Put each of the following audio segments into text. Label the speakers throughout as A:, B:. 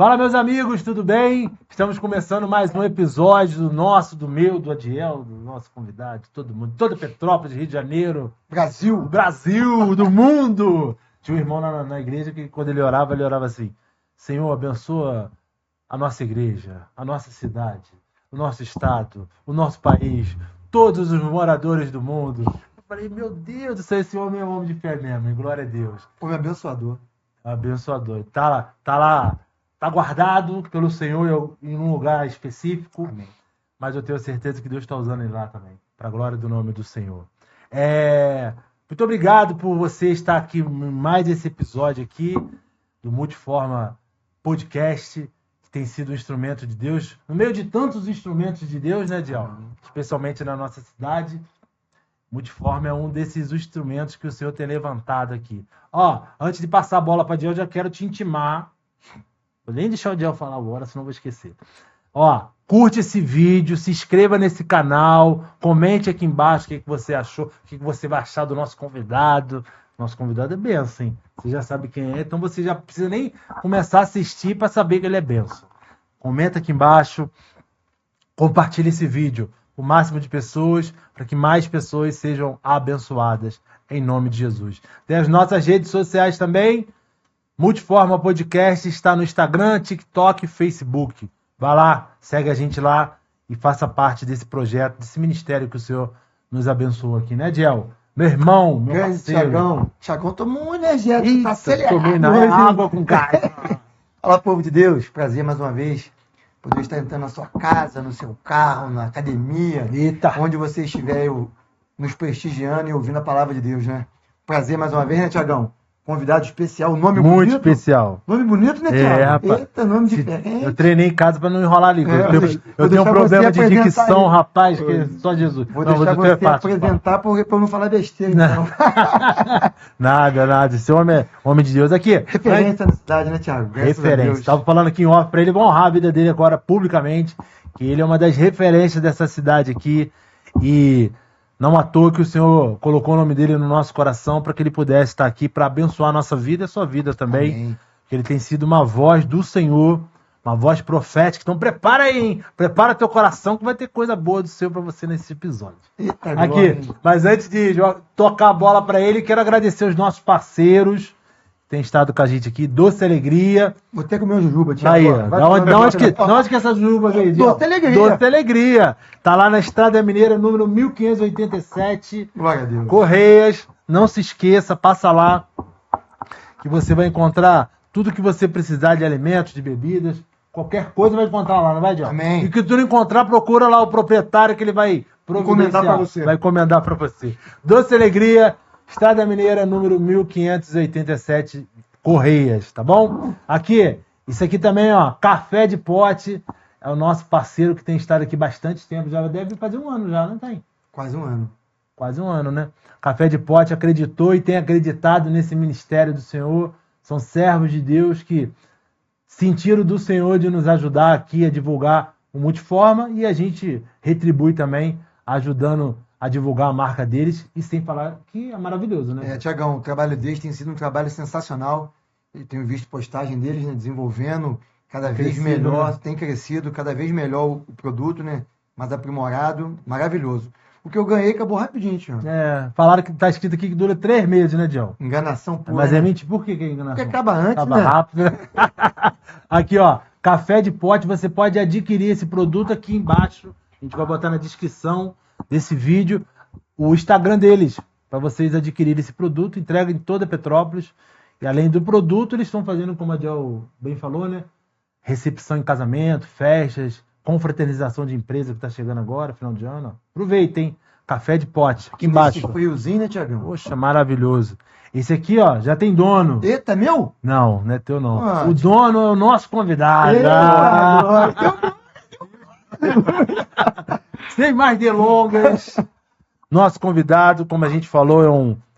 A: Fala, meus amigos, tudo bem? Estamos começando mais um episódio do nosso, do meu, do Adiel, do nosso convidado, de todo mundo, toda Petrópolis, Rio de Janeiro,
B: Brasil,
A: do mundo. Tinha um irmão na igreja que quando ele orava assim: Senhor, abençoa a nossa igreja, a nossa cidade, o nosso estado, o nosso país, todos os moradores do mundo. Eu falei, meu Deus do céu, esse homem é um homem de fé mesmo, hein? Glória a Deus.
B: homem abençoador.
A: Abençoador. Tá lá, tá guardado pelo Senhor em um lugar específico.
B: Amém.
A: Mas eu tenho certeza que Deus está usando ele lá também, para a glória do nome do Senhor. Muito obrigado por você estar aqui em mais esse episódio aqui do Multiforma Podcast, que tem sido um instrumento de Deus, no meio de tantos instrumentos de Deus, né, Diel? Especialmente na nossa cidade. Multiforma é um desses instrumentos que o Senhor tem levantado aqui. Ó, antes de passar a bola para Diel, eu já quero te intimar. Vou nem deixar o Diel falar agora, senão vou esquecer. Ó, curte esse vídeo, se inscreva nesse canal, comente aqui embaixo o que você achou, o que você vai achar do nosso convidado. Nosso convidado é benção, hein? Você já sabe quem é, então você já precisa nem começar a assistir para saber que ele é benção. Comenta aqui embaixo, compartilhe esse vídeo o máximo de pessoas, para que mais pessoas sejam abençoadas, em nome de Jesus. Tem as nossas redes sociais também. Multiforma Podcast está no Instagram, TikTok e Facebook. Vá lá, segue a gente lá e faça parte desse projeto, desse ministério que o Senhor nos abençoou aqui, né, Diel? Meu irmão, meu
B: Grande
A: parceiro.
B: Tiagão tomou um energético,
A: Eita,
B: tá acelerado.
A: tomei na
B: hoje.
A: água com gás.
B: Fala, povo de Deus, prazer mais uma vez poder estar entrando na sua casa, no seu carro, na academia,
A: Eita.
B: onde você estiver nos prestigiando e ouvindo a palavra de Deus, né? Prazer mais uma vez, né, Tiagão? Convidado especial, nome
A: Muito
B: bonito.
A: especial.
B: Nome bonito, né, Tiago?
A: rapaz.
B: Eita, nome diferente.
A: Eu treinei em casa para não enrolar ali.
B: É,
A: Eu tenho um
B: deixar
A: problema
B: você
A: de
B: apresentar
A: dicção,
B: aí.
A: rapaz, que é só Jesus.
B: Vou
A: Não,
B: deixar
A: do teu
B: você
A: fácil,
B: apresentar para eu não falar besteira,
A: Não.
B: então.
A: Nada. Esse homem é homem de Deus. Aqui.
B: Referência na cidade, né, Tiago? Graças a
A: Referência.
B: Deus.
A: Estava falando aqui em off para ele, vou honrar a vida dele agora publicamente, que ele é uma das referências dessa cidade aqui. E não à toa que o Senhor colocou o nome dele no nosso coração para que ele pudesse estar aqui para abençoar a nossa vida e a sua vida também.
B: Amém.
A: Que ele tem sido uma voz do Senhor, uma voz profética. Então prepara aí, hein? Prepara teu coração que vai ter coisa boa do Senhor para você nesse episódio.
B: Eita,
A: Aqui,
B: glória.
A: mas antes de tocar a bola para ele, quero agradecer os nossos parceiros que têm estado com a gente aqui. Doce Alegria.
B: Vou ter que comer uma jujuba, Tiago.
A: Aí, ó. Da onde que essa juba veio?
B: Doce Alegria.
A: Doce Alegria. Tá lá na Estrada Mineira, número 1587.
B: Glória a Deus.
A: Correias. Não se esqueça, passa lá que você vai encontrar tudo que você precisar de alimentos, de bebidas. Qualquer coisa vai encontrar lá, não vai, Diego?
B: Amém.
A: E que tu não encontrar, procura lá o proprietário que ele vai
B: Encomendar pra você.
A: Vai encomendar para você. Doce Alegria, Estrada Mineira, número 1587, Correias, tá bom? Aqui, isso aqui também, ó, Café de Pote, é o nosso parceiro que tem estado aqui bastante tempo, já deve fazer um ano já, não tem?
B: Quase um ano.
A: Quase um ano, né? Café de Pote acreditou e tem acreditado nesse ministério do Senhor. São servos de Deus que sentiram do Senhor de nos ajudar aqui a divulgar o Multiforma e a gente retribui também ajudando a divulgar a marca deles e sem falar que é maravilhoso, né?
B: Tiagão, o trabalho deles tem sido um trabalho sensacional. Eu tenho visto postagem deles, né, desenvolvendo cada vez
A: Crescido,
B: melhor,
A: né?
B: tem crescido cada vez melhor o produto, né? Mais aprimorado, maravilhoso. O que eu ganhei acabou rapidinho, Tiago.
A: Falaram que tá escrito aqui que dura 3 meses, né, Dião?
B: Enganação pura.
A: Mas
B: né?
A: é mentira. Por que é enganação?
B: Porque acaba antes,
A: Acaba
B: né?
A: rápido. Né? Aqui, ó, Café de Pote, você pode adquirir esse produto aqui embaixo. A gente vai botar na descrição desse vídeo o Instagram deles, para vocês adquirirem esse produto. Entrega em toda Petrópolis. E além do produto, eles estão fazendo, como a Diel bem falou, né? Recepção em casamento, festas, confraternização de empresa que está chegando agora, final de ano. Ó. Aproveitem, Café de Pote, aqui embaixo.
B: Esse friozinho, né, Tiagão?
A: Poxa, maravilhoso. Esse aqui, ó, já tem dono.
B: Eita, meu?
A: Não é teu não.
B: Ah,
A: o dono é o nosso convidado.
B: Eita,
A: Sem mais delongas. Nosso convidado, como a gente falou, é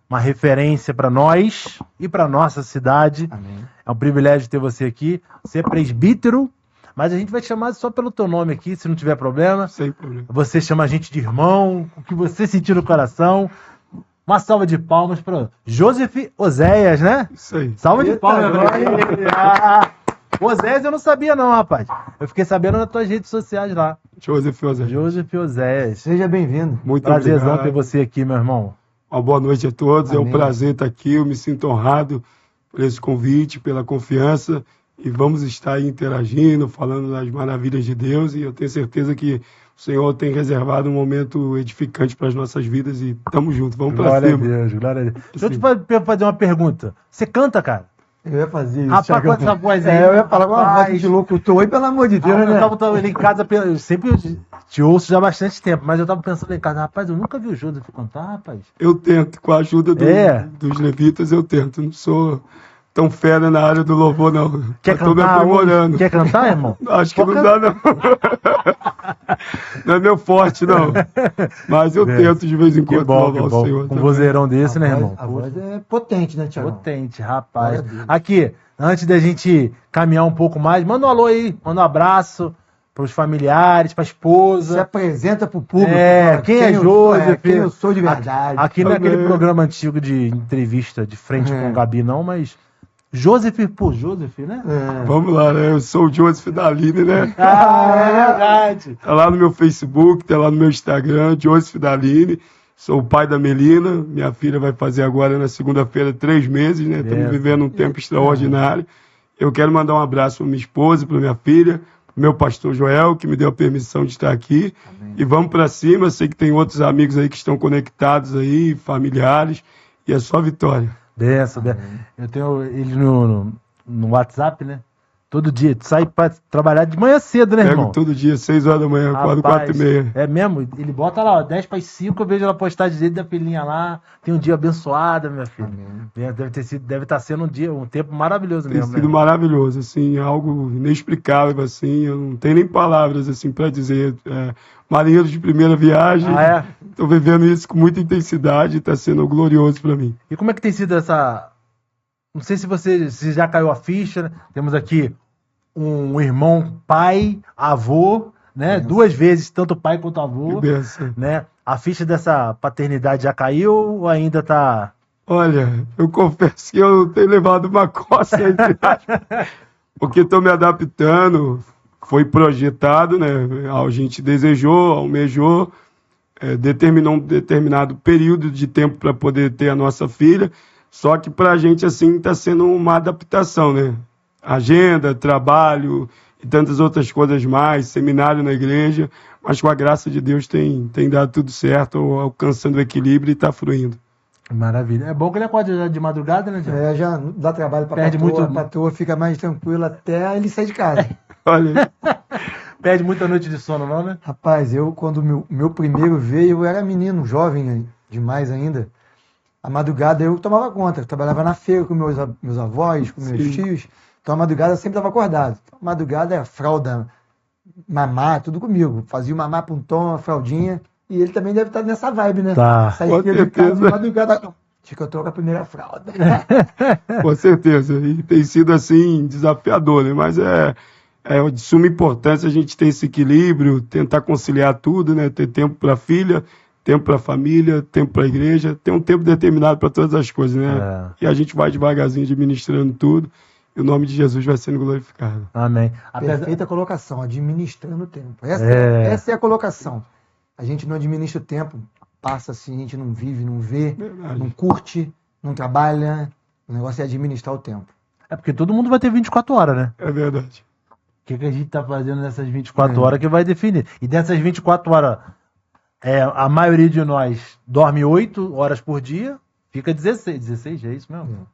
A: uma referência para nós e para nossa cidade.
B: Amém.
A: É um privilégio ter você aqui. Você é presbítero, mas a gente vai te chamar só pelo teu nome aqui, se não tiver problema.
B: Sem problema.
A: Você chama a gente de irmão, o que você sentir no coração. Uma salva de palmas para Joseph Oséias, né?
B: Isso aí.
A: Salva de
B: Eita,
A: palmas para
B: glória.
A: ele. Oséias eu não sabia não, rapaz. Eu fiquei sabendo nas tuas redes sociais lá.
C: Joseph Oséias.
A: Joseph Oséias.
B: Seja bem-vindo.
C: Muito
A: Prazerzão
C: obrigado.
A: ter você aqui, meu irmão.
C: Uma boa noite a todos.
B: Amém.
C: É um prazer estar aqui. Eu me sinto honrado por esse convite, pela confiança. E vamos estar aí interagindo, falando das maravilhas de Deus. E eu tenho certeza que o Senhor tem reservado um momento edificante para as nossas vidas. E estamos juntos. Vamos para
A: Glória a
C: cima.
A: Deus, glória a Deus. Deixa eu te fazer uma pergunta. Você canta, cara?
B: Eu ia fazer isso.
A: Rapaz,
B: Thiagão.
A: com essa voz aí.
B: Eu ia falar com uma
A: Rapaz.
B: voz de locutor aí, pelo amor de Deus, né?
A: Eu tava ali em casa, eu sempre te ouço já há bastante tempo, mas eu tava pensando em casa, rapaz, eu nunca vi o Joseph cantar, rapaz.
C: Eu tento, com a ajuda dos levitas, eu tento. Não sou tão fera na área do louvor, não.
A: Quer
C: Estou me
A: cantar?
C: aprimorando.
A: Quer cantar, irmão?
C: Acho que não dá, não. Não é meu forte, não. Mas eu tento de vez em
A: Que
C: quando
A: bom,
C: louvar
A: que
C: o
A: bom.
C: Senhor.
A: Com um
C: também.
A: vozeirão desse, né,
B: A
A: irmão?
B: voz é potente, né, Thiago?
A: Potente, rapaz.
B: Glória a Deus.
A: Aqui, antes da gente caminhar um pouco mais, manda um alô aí, manda um abraço pros familiares, pra
B: Se
A: esposa.
B: apresenta pro público.
A: É,
B: fala
A: quem é
B: eu sou,
A: Joseph?
B: quem eu sou de verdade.
A: Aqui não é aquele
C: Amém.
A: programa antigo de entrevista de frente com o Gabi, não, mas Joseph por Joseph, né?
B: É.
C: Vamos lá, né? Eu sou o Joseph Daline, né?
A: Ah, é verdade.
C: Tá lá no meu Facebook, tá lá no meu Instagram, Joseph Daline. Sou o pai da Melina. Minha filha vai fazer agora na segunda-feira 3 meses, né? Estamos vivendo um tempo extraordinário. Eu quero mandar um abraço para minha esposa, para minha filha, pro meu pastor Joel, que me deu a permissão de estar aqui.
B: Amém.
C: E vamos para cima. Eu sei que tem outros amigos aí que estão conectados aí, familiares. E é só vitória.
A: Benção. Eu tenho ele no WhatsApp, né? Todo dia. Tu sai pra trabalhar de manhã cedo, né,
C: Pego
A: irmão?
C: todo dia, 6 horas da manhã, acordo
A: Rapaz,
C: 4h30.
A: é mesmo? Ele bota lá, ó, 10 para as 5, eu vejo a postagem dele da filhinha lá. Tem um dia abençoado, minha filha.
B: Amém.
A: Deve estar sendo um tempo maravilhoso
C: Tem
A: mesmo.
C: sido
A: Né?
C: maravilhoso, assim, algo inexplicável, assim, eu não tenho nem palavras, assim, para dizer. Marinheiro de primeira viagem,
A: Ah, é?
C: tô vivendo isso com muita intensidade, tá sendo glorioso para mim.
A: E como é que tem sido essa... Não sei se já caiu a ficha, né? Temos aqui um irmão, pai, avô, né?
B: Benção.
A: 2 vezes, tanto pai quanto
C: Que
A: avô,
C: benção.
A: né? A ficha dessa paternidade já caiu ou ainda tá...
C: Olha, eu confesso que eu tenho levado uma coça aí, porque estou me adaptando, foi projetado, né? A gente desejou, almejou, determinou um determinado período de tempo para poder ter a nossa filha, só que para a gente, assim, está sendo uma adaptação, né? Agenda, trabalho e tantas outras coisas mais, seminário na igreja, mas com a graça de Deus tem dado tudo certo, alcançando o equilíbrio e está fluindo.
A: Maravilha. É bom que ele acorda de madrugada, né, Diego?
B: Já dá trabalho pra
A: Perde
B: patroa,
A: muito-
B: a patroa fica mais tranquila até ele sair de casa.
C: Olha,
A: Perde muita noite de sono, não, né?
B: Rapaz, quando meu primeiro veio, eu era menino, jovem demais ainda. A madrugada eu tomava conta, eu trabalhava na feira com meus avós, com meus
C: Sim.
B: tios. Então a madrugada eu sempre estava acordado. A madrugada era fralda, mamar, tudo comigo. Fazia o mamar pra um tom, a fraldinha. E ele também deve estar nessa vibe, né?
A: Tá.
B: Sai
C: Com
B: cedo de casa,
C: certeza.
B: madrugada. Acho que eu tô com a primeira fralda.
C: com certeza. E tem sido, assim, desafiador, né? Mas é de suma importância a gente ter esse equilíbrio, tentar conciliar tudo, né? Ter tempo para a filha, tempo para a família, tempo para a igreja, ter um tempo determinado para todas as coisas, né? E a gente vai devagarzinho administrando tudo e o nome de Jesus vai sendo glorificado.
A: Amém. Apesar...
B: Perfeita colocação, administrando o tempo.
A: É.
B: Essa é a colocação. A gente não administra o tempo, passa assim, a gente não vive, não vê,
C: Verdade.
B: não curte, não trabalha. O negócio é administrar o tempo.
A: É porque todo mundo vai ter 24 horas, né?
C: É verdade.
A: O que a gente tá fazendo nessas 24 horas que vai definir. E dessas 24 horas, a maioria de nós dorme 8 horas por dia, fica 16. 16, é isso mesmo?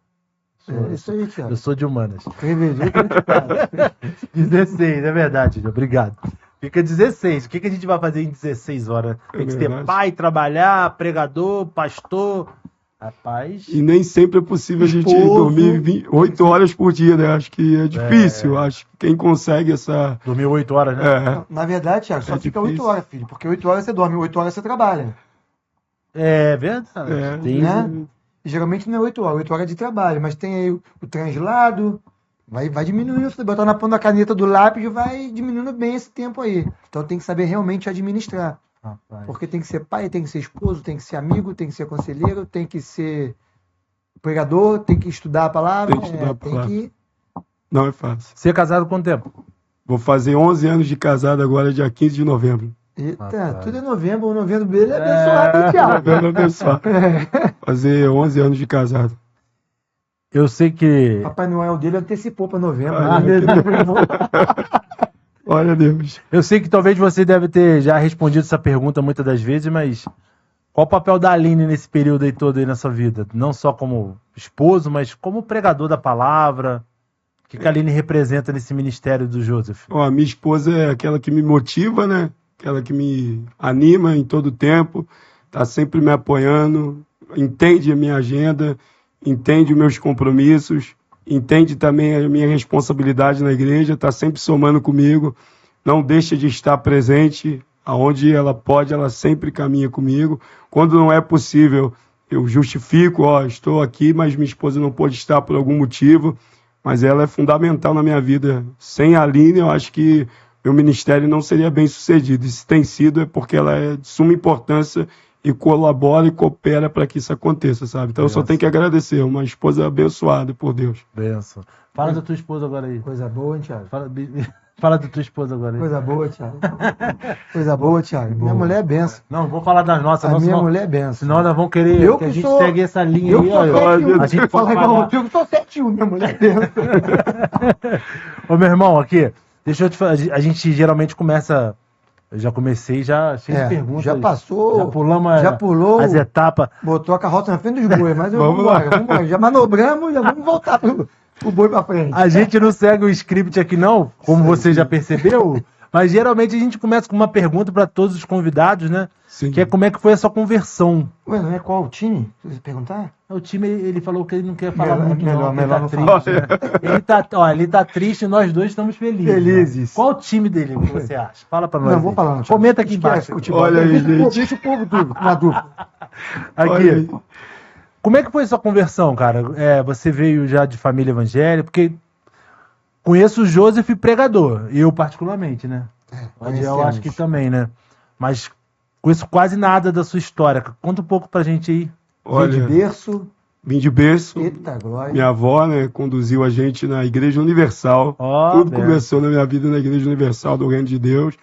B: É isso aí, Thiago.
A: Eu sou de humanas.
B: Privilegiei que eu te falo.
A: 16, é verdade, obrigado. Fica 16. O que a gente vai fazer em 16 horas? Tem que ter
C: verdade.
A: pai, trabalhar, pregador, pastor. Rapaz.
C: E nem sempre é possível a gente
A: Esposo.
C: dormir 8 horas por dia, né? Acho que é difícil. Acho que quem consegue essa...
A: Dormir 8 horas, né?
B: Na verdade, Thiago, só
C: É
B: fica
C: difícil.
B: 8 horas, filho. Porque 8 horas você dorme, 8 horas você trabalha.
A: É verdade.
C: É,
A: Tem-
B: né? E geralmente não é 8 horas, 8 horas de trabalho, mas tem aí o translado, vai diminuindo, você botar na ponta da caneta do lápis, vai diminuindo bem esse tempo aí. Então tem que saber realmente administrar.
A: Rapaz.
B: Porque tem que ser pai, tem que ser esposo, tem que ser amigo, tem que ser conselheiro, tem que ser pregador, tem que estudar a palavra,
C: Tem que estudar a palavra.
B: tem que
C: Não é fácil.
A: Você é casado há quanto tempo?
C: Vou fazer 11 anos de casado agora, dia 15 de novembro.
B: Eita,
A: Rapaz.
B: tudo é novembro. O novembro dele é abençoado, hein, Thiago?
C: Novembro abençoado. Fazer 11 anos de casado.
A: Eu sei que...
B: Papai Noel dele antecipou para novembro.
C: Ah,
B: né?
C: Olha Deus.
A: Eu sei que talvez você deve ter já respondido essa pergunta muitas das vezes, mas qual o papel da Aline nesse período aí todo aí na sua vida? Não só como esposo, mas como pregador da palavra. O que a Aline representa nesse ministério do Joseph?
C: Ó, a minha esposa é aquela que me motiva, né? Aquela que me anima em todo tempo, tá sempre me apoiando, entende a minha agenda, entende os meus compromissos, entende também a minha responsabilidade na igreja, tá sempre somando comigo, não deixa de estar presente, aonde ela pode, ela sempre caminha comigo. Quando não é possível, eu justifico, ó, estou aqui, mas minha esposa não pôde estar por algum motivo, mas ela é fundamental na minha vida. Sem a Aline, eu acho que meu ministério não seria bem sucedido. E se tem sido, é porque ela é de suma importância e colabora e coopera para que isso aconteça, sabe? Então eu só tenho que agradecer, uma esposa abençoada por Deus.
A: Benção. Fala da tua esposa agora aí.
B: Coisa boa, hein, Thiago?
A: Fala da tua esposa agora aí.
B: Coisa boa, Thiago. Coisa boa, Thiago. Minha mulher é benção.
A: Não, vou falar das nossas.
B: A
A: não,
B: minha
A: senão,
B: mulher é benção.
A: senão nós vamos querer
B: Eu
A: que a
B: que
A: gente
B: sou-
A: segue essa linha
B: Eu
A: aí.
B: sou
A: Ó,
B: 7-1.
A: a gente pode
B: Fala igual
A: falar...
B: eu sou 7-1, minha mulher é benção.
A: Ô, meu irmão, aqui, deixa eu te falar. A gente geralmente começa... Eu já comecei, já cheio de perguntas.
B: já passou,
A: Já pulamos
B: já pulou,
A: as etapas.
B: botou a carroça na frente dos bois, mas
C: Vamos
B: vamos embora. Já manobramos, já vamos voltar pro boi pra frente.
A: A gente não segue o script aqui, não, como você já percebeu. Mas geralmente a gente começa com uma pergunta para todos os convidados, né?
C: Sim.
A: Que é como é que foi a sua conversão.
B: Ué, não é qual o time? Se você perguntar?
A: O time, ele falou que ele não quer falar
B: Melhor-
A: muito,
B: melhor-
A: não.
B: melhor
A: Ele tá
B: não
A: triste, né? Ele tá triste e nós dois estamos felizes.
B: Felizes.
A: Né? Qual o time dele que você acha? Fala pra nós.
B: Não,
A: aí.
B: vou falar. não, Thiago.
A: Comenta aqui
B: Esquece
A: embaixo.
B: futebol.
C: Olha aí, gente.
B: Deixa o povo tudo, na dúvida.
C: Olha
A: Aqui.
C: aí.
A: Como é que foi a sua conversão, cara? Você veio já de família evangélica? Porque conheço o Joseph pregador, eu particularmente, né? O Adiel acho que também, né? Mas conheço quase nada da sua história. Conta um pouco pra gente aí.
B: Olha, de
C: Olha,
B: berço.
C: vim de berço.
B: Eita, glória.
C: Minha avó, né, conduziu a gente na Igreja Universal.
A: Ó,
C: Tudo
A: Beto.
C: começou na minha vida na Igreja Universal do Reino de Deus.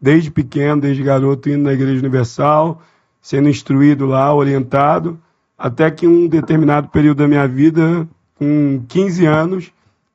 C: Desde pequeno, desde garoto, indo na Igreja Universal, sendo instruído lá, orientado, até que um determinado período da minha vida, com 15 anos,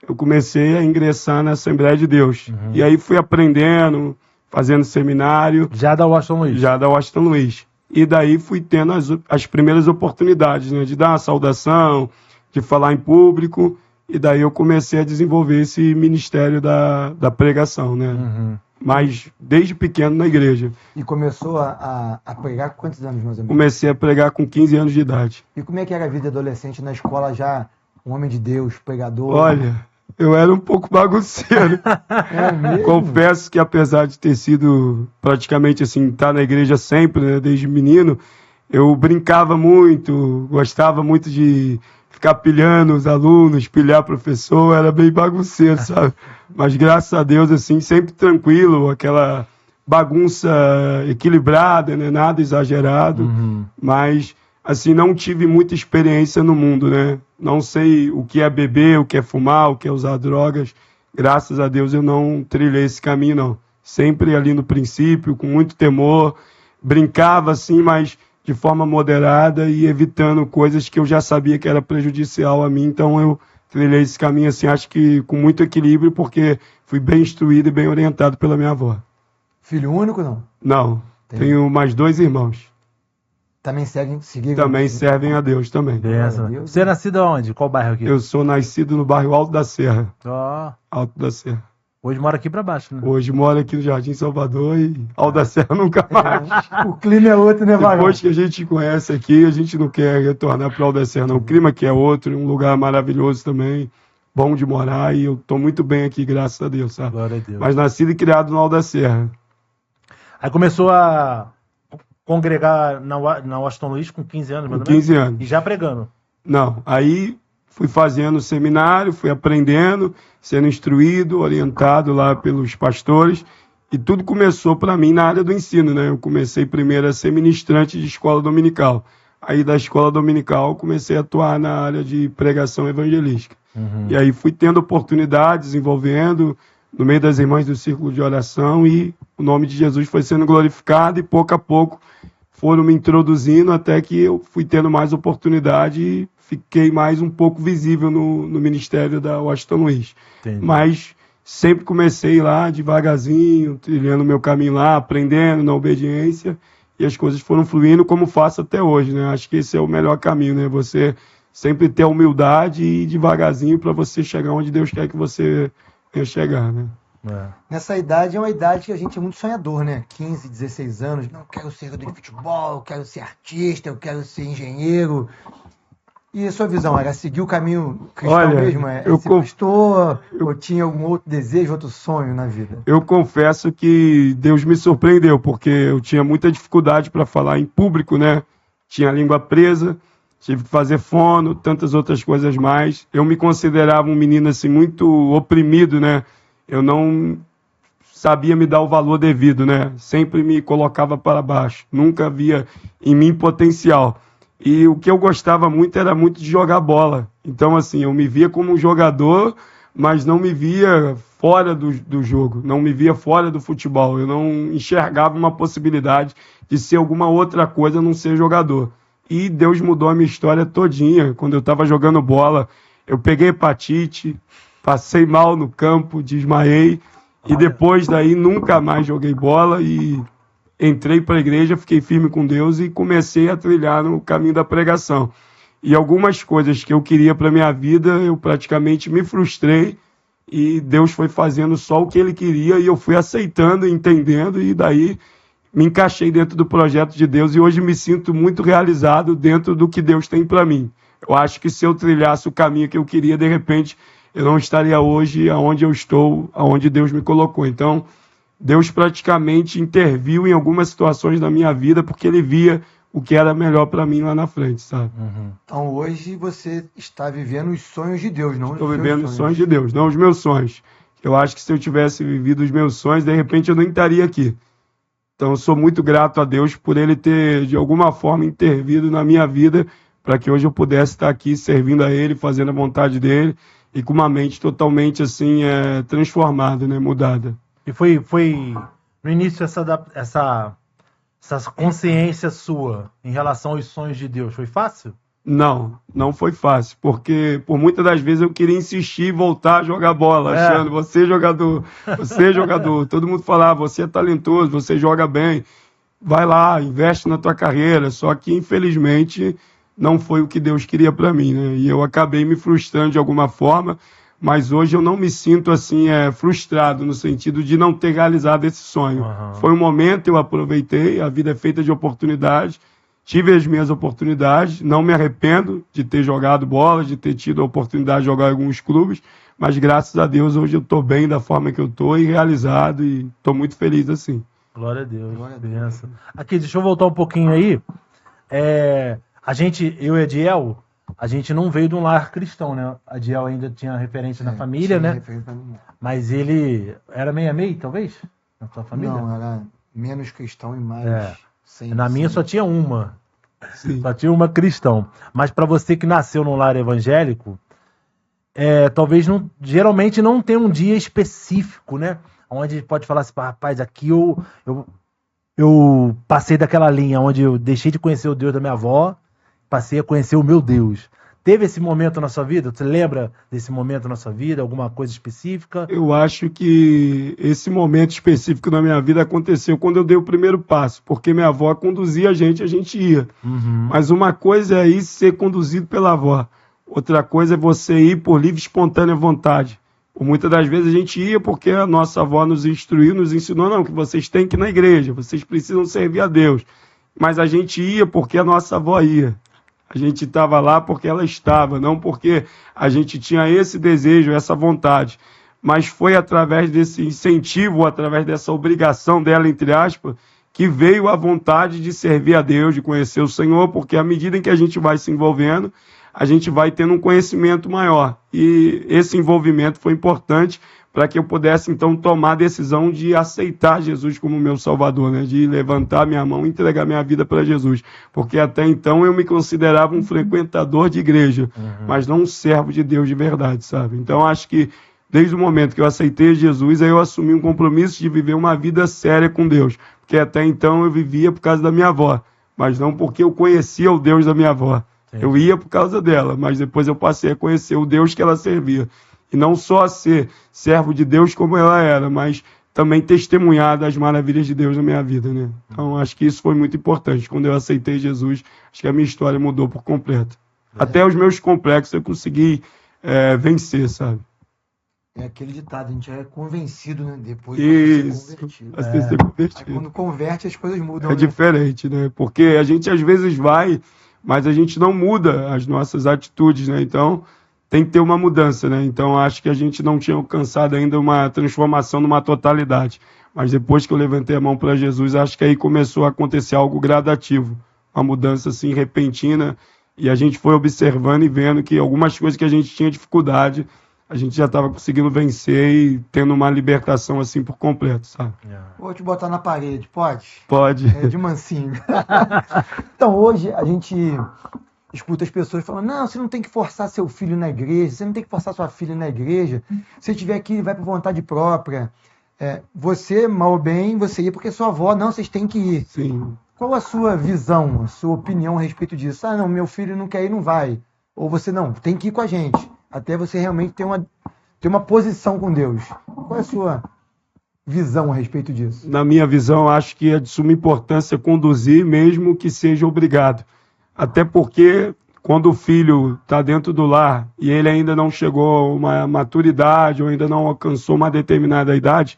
C: eu comecei a ingressar na Assembleia de Deus. E aí fui aprendendo, fazendo seminário,
A: Já da Washington Luiz.
C: já da Washington Luiz. E daí fui tendo as primeiras oportunidades, né, de dar uma saudação, de falar em público, e daí eu comecei a desenvolver esse ministério da pregação, né?
A: Uhum.
C: Mas desde pequeno na igreja.
B: E começou a pregar com quantos anos, meus amigos?
C: Comecei a pregar com 15 anos de idade.
B: E como é que era a vida adolescente na escola já? Um homem de Deus, pregador?
C: Olha, eu era um pouco bagunceiro.
B: É mesmo?
C: Confesso que apesar de ter sido praticamente assim, estar na igreja sempre, né, desde menino, eu brincava muito, gostava muito de ficar pilhando os alunos, pilhar professor, era bem bagunceiro, sabe? Mas graças a Deus, assim, sempre tranquilo, aquela bagunça equilibrada, né, nada exagerado,
A: Uhum.
C: mas assim, não tive muita experiência no mundo, né? Não sei o que é beber, o que é fumar, o que é usar drogas. Graças a Deus eu não trilhei esse caminho, não. Sempre ali no princípio, com muito temor, brincava assim, mas de forma moderada e evitando coisas que eu já sabia que era prejudicial a mim, então eu trilhei esse caminho assim, acho que com muito equilíbrio, porque fui bem instruído e bem orientado pela minha avó.
B: Filho único, não?
C: Não,
B: Tem.
C: tenho mais 2 irmãos.
B: Também seguem
C: Também servem a Deus também.
A: Benção.
B: Glória a Deus.
A: Você é nascido aonde? Qual bairro aqui?
C: Eu sou nascido no bairro Alto da Serra.
A: Ó,
C: Alto da Serra.
A: hoje mora aqui pra baixo, né?
C: Hoje moro aqui no Jardim Salvador e Alto da Serra nunca mais.
B: O clima é outro, né, Vagão?
C: Depois que a gente conhece aqui, a gente não quer retornar para o Alto da Serra, não. O clima aqui é outro, um lugar maravilhoso também, bom de morar e eu estou muito bem aqui, graças a Deus, sabe?
A: Glória a Deus.
C: Mas nascido e criado no Alto da Serra.
A: Aí começou a congregar na Washington Luiz com 15 anos,
C: Com
A: mais ou menos?
C: 15 anos.
A: E já pregando.
C: Não, aí fui fazendo seminário, fui aprendendo, sendo instruído, orientado lá pelos pastores, e tudo começou para mim na área do ensino, né? Eu comecei primeiro a ser ministrante de escola dominical. Aí da escola dominical comecei a atuar na área de pregação evangelística. E aí fui tendo oportunidade, desenvolvendo, no meio das irmãs do círculo de oração, e o nome de Jesus foi sendo glorificado, e pouco a pouco foram me introduzindo até que eu fui tendo mais oportunidade e fiquei mais um pouco visível no ministério da Washington Luiz.
A: Entendi.
C: Mas sempre comecei lá devagarzinho, trilhando meu caminho lá, aprendendo na obediência, e as coisas foram fluindo como faço até hoje, né? Acho que esse é o melhor caminho, né? Você sempre ter a humildade e ir devagarzinho para você chegar onde Deus quer que você venha chegar, né?
B: Nessa idade é uma idade que a gente é muito sonhador, né? 15, 16 anos. Não, eu quero ser jogador de futebol, eu quero ser artista, eu quero ser engenheiro. E a sua visão era seguir o caminho cristão?
C: Olha,
B: mesmo? Ser pastor? Ou tinha algum outro desejo, outro sonho na vida?
C: Eu confesso que Deus me surpreendeu, porque eu tinha muita dificuldade para falar em público, né? Tinha a língua presa, tive que fazer fono, tantas outras coisas mais. Eu me considerava um menino assim muito oprimido, né? Eu não sabia me dar o valor devido, né? Sempre me colocava para baixo, nunca via em mim potencial. E o que eu gostava muito era muito de jogar bola. Então, assim, eu me via como um jogador, mas não me via fora do jogo, não me via fora do futebol. Eu não enxergava uma possibilidade de ser alguma outra coisa a não ser jogador. E Deus mudou a minha história todinha. Quando eu estava jogando bola, eu peguei hepatite, passei mal no campo, desmaiei. E depois daí nunca mais joguei bola e entrei para a igreja, fiquei firme com Deus e comecei a trilhar no caminho da pregação. E algumas coisas que eu queria para minha vida, eu praticamente me frustrei e Deus foi fazendo só o que Ele queria e eu fui aceitando, entendendo, e daí me encaixei dentro do projeto de Deus e hoje me sinto muito realizado dentro do que Deus tem para mim. Eu acho que se eu trilhasse o caminho que eu queria, de repente, eu não estaria hoje aonde eu estou, aonde Deus me colocou. Então, Deus praticamente interviu em algumas situações da minha vida porque Ele via o que era melhor para mim lá na frente, sabe?
B: Então hoje você está vivendo os sonhos de Deus, não os
C: Estou
B: seus
C: vivendo os sonhos de Deus, não os meus sonhos. Eu acho que se eu tivesse vivido os meus sonhos, de repente eu não estaria aqui. Então eu sou muito grato a Deus por Ele ter, de alguma forma, intervido na minha vida para que hoje eu pudesse estar aqui servindo a Ele, fazendo a vontade dEle e com uma mente totalmente assim, transformada, né, mudada.
A: E foi no início essa consciência sua em relação aos sonhos de Deus, foi fácil?
C: Não foi fácil, porque por muitas das vezes eu queria insistir e voltar a jogar bola, achando, você é jogador, todo mundo falava, você é talentoso, você joga bem, vai lá, investe na tua carreira, só que infelizmente não foi o que Deus queria para mim, né? E eu acabei me frustrando de alguma forma, mas hoje eu não me sinto assim frustrado no sentido de não ter realizado esse sonho. Foi um momento, eu aproveitei, a vida é feita de oportunidades, tive as minhas oportunidades, não me arrependo de ter jogado bola, de ter tido a oportunidade de jogar em alguns clubes, mas graças a Deus hoje eu estou bem da forma que eu estou e realizado e estou muito feliz assim.
A: Glória a Deus. Glória a Deus. Aqui, deixa eu voltar um pouquinho aí. A gente, eu e Adiel, a gente não veio de um lar cristão, né? Adiel ainda tinha referência na família, né? Mas ele era meio a meio, talvez? Na sua família?
B: Não, era menos cristão e mais...
A: Na minha só tinha uma.
C: Sim.
A: Só tinha uma cristão. Mas para você que nasceu num lar evangélico, talvez geralmente não tenha um dia específico, né? Onde pode falar assim, rapaz, aqui eu passei daquela linha onde eu deixei de conhecer o Deus da minha avó, passei a conhecer o meu Deus. Teve esse momento na sua vida? Você lembra desse momento na sua vida? Alguma coisa específica?
C: Eu acho que esse momento específico na minha vida aconteceu quando eu dei o primeiro passo, porque minha avó conduzia a gente ia. Mas uma coisa é ir ser conduzido pela avó, outra coisa é você ir por livre e espontânea vontade. Por muitas das vezes a gente ia porque a nossa avó nos instruiu, nos ensinou, não, que vocês têm que ir na igreja, vocês precisam servir a Deus. Mas a gente ia porque a nossa avó ia. A gente estava lá porque ela estava, não porque a gente tinha esse desejo, essa vontade. Mas foi através desse incentivo, através dessa obrigação dela, entre aspas, que veio a vontade de servir a Deus, de conhecer o Senhor, porque à medida em que a gente vai se envolvendo, a gente vai tendo um conhecimento maior. E esse envolvimento foi importante para que eu pudesse, então, tomar a decisão de aceitar Jesus como meu Salvador, né? De levantar minha mão e entregar minha vida para Jesus. Porque até então eu me considerava um frequentador de igreja, mas não um servo de Deus de verdade, sabe? Então, acho que desde o momento que eu aceitei Jesus, aí eu assumi um compromisso de viver uma vida séria com Deus. Porque até então eu vivia por causa da minha avó, mas não porque eu conhecia o Deus da minha avó. Sim. Eu ia por causa dela, mas depois eu passei a conhecer o Deus que ela servia. E não só a ser servo de Deus como ela era, mas também testemunhar das maravilhas de Deus na minha vida, né? Então, acho que isso foi muito importante. Quando eu aceitei Jesus, acho que a minha história mudou por completo. Até os meus complexos eu consegui vencer, sabe?
B: É aquele ditado, a gente é convencido, né? Depois
C: de ser
B: convertido.
C: Ser convertido.
B: Aí, quando converte, as coisas mudam.
C: É diferente, né? Porque a gente às vezes vai, mas a gente não muda as nossas atitudes, né? Então, tem que ter uma mudança, né? Então, acho que a gente não tinha alcançado ainda uma transformação numa totalidade. Mas depois que eu levantei a mão para Jesus, acho que aí começou a acontecer algo gradativo. Uma mudança, assim, repentina. E a gente foi observando e vendo que algumas coisas que a gente tinha dificuldade, a gente já estava conseguindo vencer e tendo uma libertação, assim, por completo, sabe?
B: Vou te botar na parede, pode?
C: Pode.
B: De mansinho. Então, hoje, a gente escuta as pessoas falando, não, você não tem que forçar seu filho na igreja, você não tem que forçar sua filha na igreja, se tiver aqui, vai por vontade própria. Você, mal ou bem, você ia porque sua avó, não, vocês têm que ir.
C: Sim.
B: Qual a sua visão, a sua opinião a respeito disso? Ah, não, meu filho não quer ir, não vai. Ou você, não, tem que ir com a gente, até você realmente ter uma posição com Deus. Qual é a sua visão a respeito disso?
C: Na minha visão, acho que é de suma importância conduzir, mesmo que seja obrigado. Até porque, quando o filho está dentro do lar e ele ainda não chegou a uma maturidade ou ainda não alcançou uma determinada idade,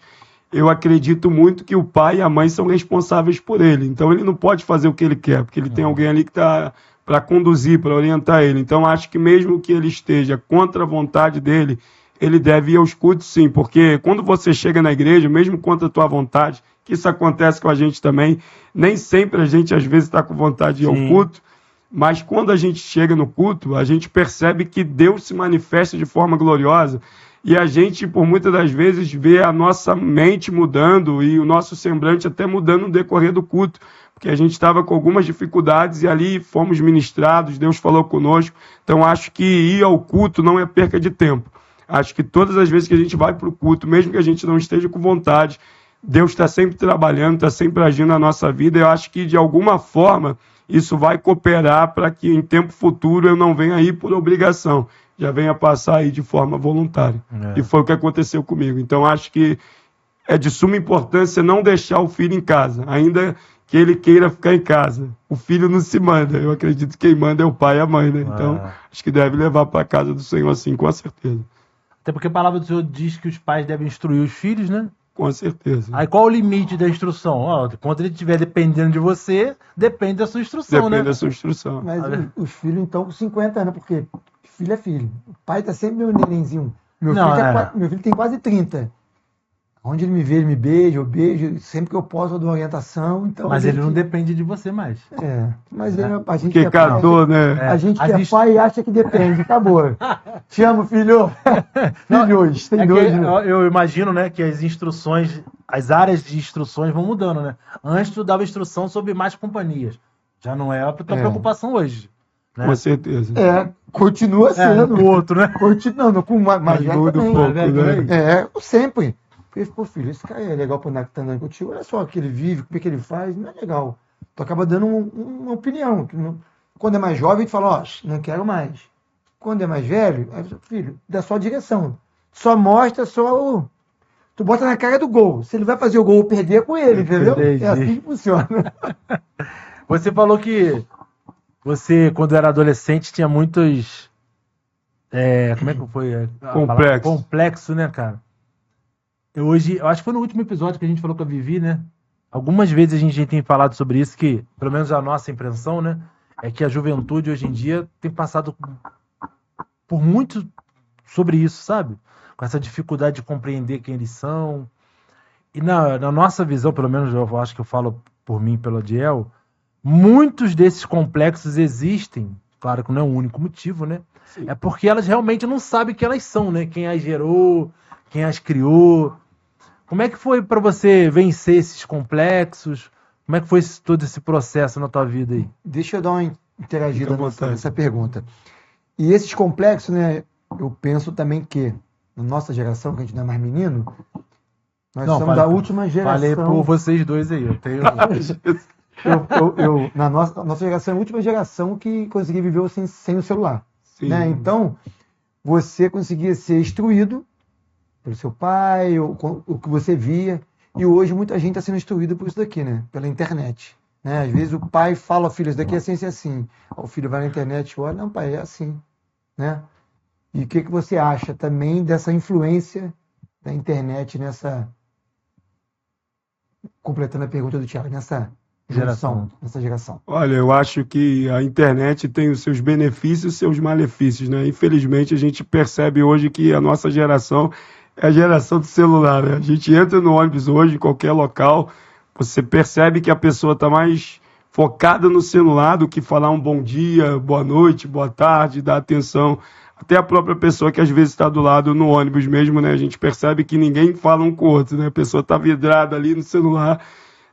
C: eu acredito muito que o pai e a mãe são responsáveis por ele. Então, ele não pode fazer o que ele quer, porque ele tem alguém ali que está para conduzir, para orientar ele. Então, acho que mesmo que ele esteja contra a vontade dele, ele deve ir aos cultos, sim. Porque quando você chega na igreja, mesmo contra a tua vontade, que isso acontece com a gente também, nem sempre a gente, às vezes, está com vontade de ir ao culto, mas quando a gente chega no culto, a gente percebe que Deus se manifesta de forma gloriosa e a gente, por muitas das vezes, vê a nossa mente mudando e o nosso semblante até mudando no decorrer do culto, porque a gente estava com algumas dificuldades e ali fomos ministrados, Deus falou conosco. Então, acho que ir ao culto não é perca de tempo. Acho que todas as vezes que a gente vai para o culto, mesmo que a gente não esteja com vontade, Deus está sempre trabalhando, está sempre agindo na nossa vida. Eu acho que, de alguma forma, isso vai cooperar para que em tempo futuro eu não venha aí por obrigação, já venha passar aí de forma voluntária. E foi o que aconteceu comigo. Então, acho que é de suma importância não deixar o filho em casa, ainda que ele queira ficar em casa. O filho não se manda. Eu acredito que quem manda é o pai e a mãe, né? Então, acho que deve levar para a casa do Senhor, assim, com certeza.
A: Até porque a palavra do Senhor diz que os pais devem instruir os filhos, né?
C: Com certeza.
A: Aí qual o limite da instrução? Quando ele estiver dependendo de você, depende da sua instrução,
C: Depende da sua instrução.
B: Mas os filhos, então, com 50 anos, porque filho é filho. O pai tá sempre meu nenenzinho. Meu filho tem quase 30. Onde ele me vê, ele me beija, eu beijo. Sempre que eu posso, eu dou orientação. Então,
A: mas ele não depende de você mais.
B: Mas a gente
C: que casou, né?
B: A gente que é pai e acha que depende. Acabou. Te amo, filho. Filhos, tem dois.
A: Eu imagino, né, que as instruções, as áreas de instruções vão mudando, né? Antes tu dava instrução sobre mais companhias. Já não é a tua preocupação hoje. Né?
C: Com certeza.
B: Continua sendo.
A: O outro, né?
B: Continuando com mais velho também.
C: Pouco, né?
B: Sempre. Porque, pô, filho, esse cara é legal pra andar contigo. Olha só o que ele vive, o que ele faz, não é legal. Tu acaba dando uma opinião. Quando é mais jovem, tu fala, não quero mais. Quando é mais velho, filho, dá só a direção. Só mostra, tu bota na cara do gol. Se ele vai fazer o gol ou perder, é com ele, entendeu?
A: Entendi.
B: É assim que funciona.
A: Você falou que você, quando era adolescente, tinha muitos... como é que foi? Complexo, né, cara? Eu acho que foi no último episódio que a gente falou com a Vivi, né? Algumas vezes a gente tem falado sobre isso, que, pelo menos a nossa impressão, né? É que a juventude hoje em dia tem passado por muito sobre isso, sabe? Com essa dificuldade de compreender quem eles são. E na nossa visão, pelo menos eu acho que eu falo por mim e pelo Adiel, muitos desses complexos existem, claro que não é o único motivo, né? Sim. É porque elas realmente não sabem quem elas são, né? Quem as gerou, quem as criou. Como é que foi para você vencer esses complexos? Como é que foi todo esse processo na tua vida aí?
B: Deixa eu dar uma interagida nessa pergunta. E esses complexos, né, eu penso também que, na nossa geração, que a gente não é mais menino, nós somos da última geração...
A: Falei por vocês dois aí, eu tenho...
B: Na nossa geração, é a última geração que conseguia viver sem o celular. Né? Então, você conseguia ser instruído pelo seu pai, o que você via, e hoje muita gente está sendo instruída por isso daqui, né? Pela internet. Né? Às vezes o pai fala ao filho, isso daqui é assim, assim. O filho vai na internet e olha, não, pai, é assim. Né? E o que você acha também dessa influência da internet nessa... Completando a pergunta do Thiago, nessa geração.
C: Olha, eu acho que a internet tem os seus benefícios e os seus malefícios, né? Infelizmente, a gente percebe hoje que a nossa geração é a geração do celular, né? A gente entra no ônibus hoje, em qualquer local, você percebe que a pessoa está mais focada no celular do que falar um bom dia, boa noite, boa tarde, dar atenção. Até a própria pessoa que às vezes está do lado no ônibus mesmo, né? A gente percebe que ninguém fala um com o outro, né? A pessoa está vidrada ali no celular.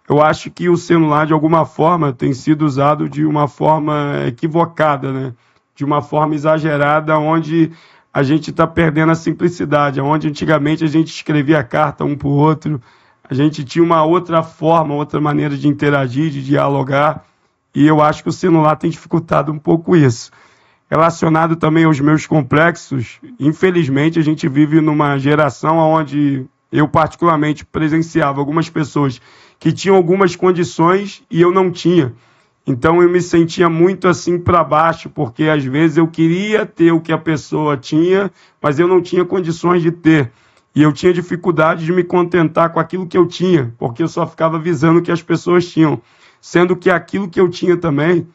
C: Eu acho que o celular, de alguma forma, tem sido usado de uma forma equivocada, né? De uma forma exagerada, onde a gente está perdendo a simplicidade, onde antigamente a gente escrevia carta um para o outro, a gente tinha uma outra forma, outra maneira de interagir, de dialogar, e eu acho que o celular tem dificultado um pouco isso. Relacionado também aos meus complexos, infelizmente a gente vive numa geração onde eu particularmente presenciava algumas pessoas que tinham algumas condições e eu não tinha. Então eu me sentia muito assim para baixo, porque às vezes eu queria ter o que a pessoa tinha, mas eu não tinha condições de ter. E eu tinha dificuldade de me contentar com aquilo que eu tinha, porque eu só ficava visando o que as pessoas tinham. Sendo que aquilo que eu tinha também,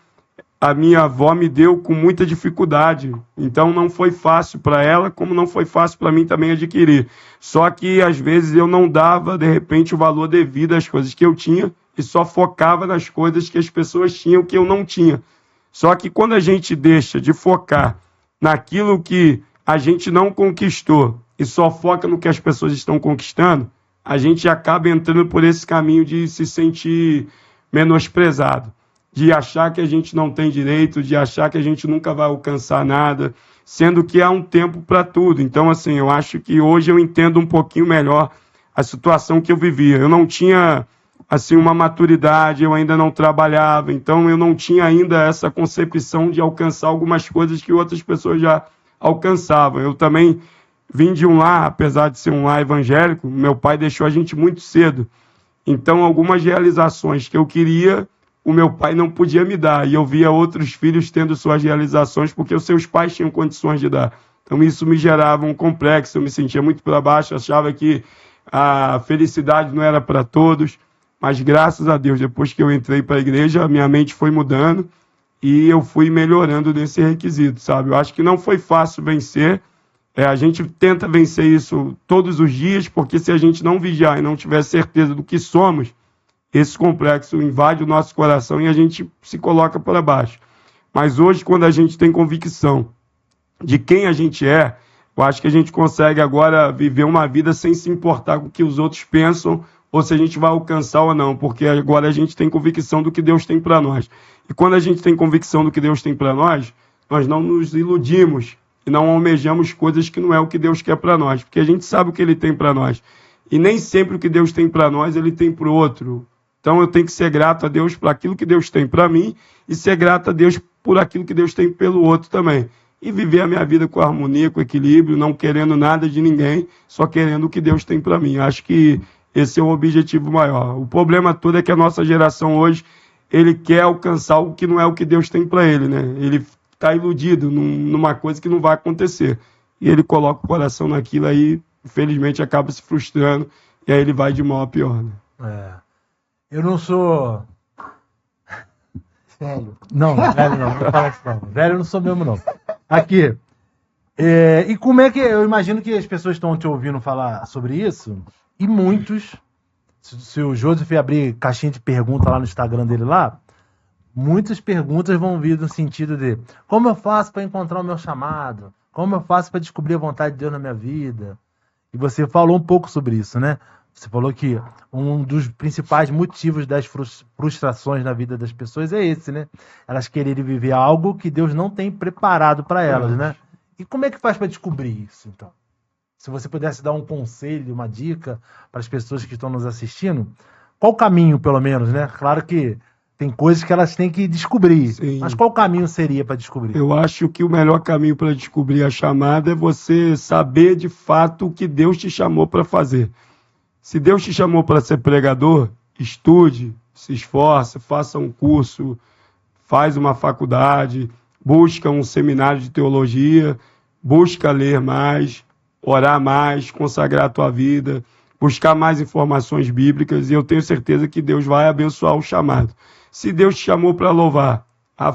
C: a minha avó me deu com muita dificuldade. Então não foi fácil para ela, como não foi fácil para mim também adquirir. Só que às vezes eu não dava, de repente, o valor devido às coisas que eu tinha e só focava nas coisas que as pessoas tinham que eu não tinha. Só que quando a gente deixa de focar naquilo que a gente não conquistou e só foca no que as pessoas estão conquistando, a gente acaba entrando por esse caminho de se sentir menosprezado, de achar que a gente não tem direito, de achar que a gente nunca vai alcançar nada, sendo que há um tempo para tudo. Então, assim, eu acho que hoje eu entendo um pouquinho melhor a situação que eu vivia. Eu não tinha, assim, uma maturidade, eu ainda não trabalhava, então eu não tinha ainda essa concepção de alcançar algumas coisas que outras pessoas já alcançavam. Eu também vim de um lar, apesar de ser um lar evangélico, meu pai deixou a gente muito cedo. Então, algumas realizações que eu queria, o meu pai não podia me dar, e eu via outros filhos tendo suas realizações porque os seus pais tinham condições de dar. Então isso me gerava um complexo, eu me sentia muito para baixo, achava que a felicidade não era para todos, mas graças a Deus, depois que eu entrei para a igreja, a minha mente foi mudando e eu fui melhorando nesse requisito, sabe? Eu acho que não foi fácil vencer, a gente tenta vencer isso todos os dias, porque se a gente não vigiar e não tiver certeza do que somos, esse complexo invade o nosso coração e a gente se coloca para baixo. Mas hoje, quando a gente tem convicção de quem a gente é, eu acho que a gente consegue agora viver uma vida sem se importar com o que os outros pensam ou se a gente vai alcançar ou não, porque agora a gente tem convicção do que Deus tem para nós. E quando a gente tem convicção do que Deus tem para nós, nós não nos iludimos e não almejamos coisas que não é o que Deus quer para nós, porque a gente sabe o que Ele tem para nós. E nem sempre o que Deus tem para nós, Ele tem para o outro. Então eu tenho que ser grato a Deus por aquilo que Deus tem para mim e ser grato a Deus por aquilo que Deus tem pelo outro também. E viver a minha vida com harmonia, com equilíbrio, não querendo nada de ninguém, só querendo o que Deus tem para mim. Acho que esse é o objetivo maior. O problema todo é que a nossa geração hoje, ele quer alcançar o que não é o que Deus tem para ele, né? Ele está iludido numa coisa que não vai acontecer. E ele coloca o coração naquilo aí, infelizmente acaba se frustrando, e aí ele vai de mal a pior, né?
A: Eu não sou...
B: Velho.
A: Não, velho não fala isso não. Velho eu não sou mesmo não. Aqui. E como é que... Eu imagino que as pessoas estão te ouvindo falar sobre isso, e muitos, se o Joseph abrir caixinha de pergunta lá no Instagram dele lá, muitas perguntas vão vir no sentido de como eu faço para encontrar o meu chamado? Como eu faço para descobrir a vontade de Deus na minha vida? E você falou um pouco sobre isso, né? Você falou que um dos principais motivos das frustrações na vida das pessoas é esse, né? Elas quererem viver algo que Deus não tem preparado para elas, né? E como é que faz para descobrir isso, então? Se você pudesse dar um conselho, uma dica para as pessoas que estão nos assistindo, qual o caminho, pelo menos, né? Claro que tem coisas que elas têm que descobrir,
C: Sim.
A: mas qual caminho seria para descobrir?
C: Eu acho que o melhor caminho para descobrir a chamada é você saber de fato o que Deus te chamou para fazer. Se Deus te chamou para ser pregador, estude, se esforce, faça um curso, faz uma faculdade, busca um seminário de teologia, busca ler mais, orar mais, consagrar a tua vida, buscar mais informações bíblicas, e eu tenho certeza que Deus vai abençoar o chamado. Se Deus te chamou para louvar,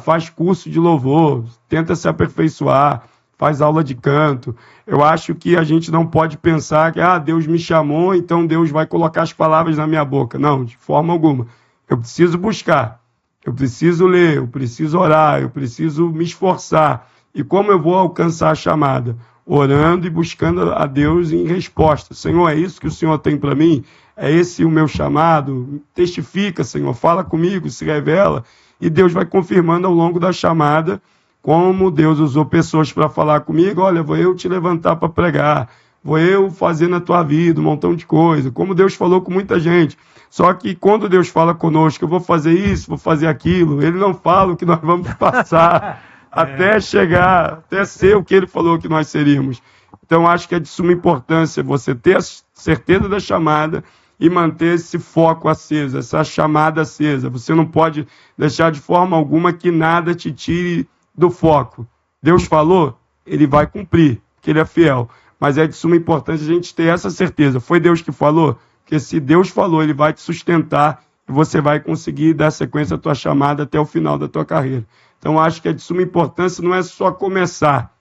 C: faz curso de louvor, tenta se aperfeiçoar, faz aula de canto. Eu acho que a gente não pode pensar que Deus me chamou, então Deus vai colocar as palavras na minha boca. Não, de forma alguma. Eu preciso buscar, eu preciso ler, eu preciso orar, eu preciso me esforçar. E como eu vou alcançar a chamada? Orando e buscando a Deus em resposta. Senhor, é isso que o Senhor tem para mim? É esse o meu chamado? Testifica, Senhor, fala comigo, se revela. E Deus vai confirmando ao longo da chamada como Deus usou pessoas para falar comigo. Olha, vou eu te levantar para pregar, vou eu fazer na tua vida um montão de coisa. Como Deus falou com muita gente. Só que quando Deus fala conosco, eu vou fazer isso, vou fazer aquilo, Ele não fala o que nós vamos passar até chegar, até ser o que Ele falou que nós seríamos. Então, acho que é de suma importância você ter a certeza da chamada e manter esse foco aceso, essa chamada acesa. Você não pode deixar de forma alguma que nada te tire do foco. Deus falou, Ele vai cumprir, porque Ele é fiel. Mas é de suma importância a gente ter essa certeza. Foi Deus que falou? Porque se Deus falou, Ele vai te sustentar e você vai conseguir dar sequência à tua chamada até o final da tua carreira. Então, acho que é de suma importância, não é só começar,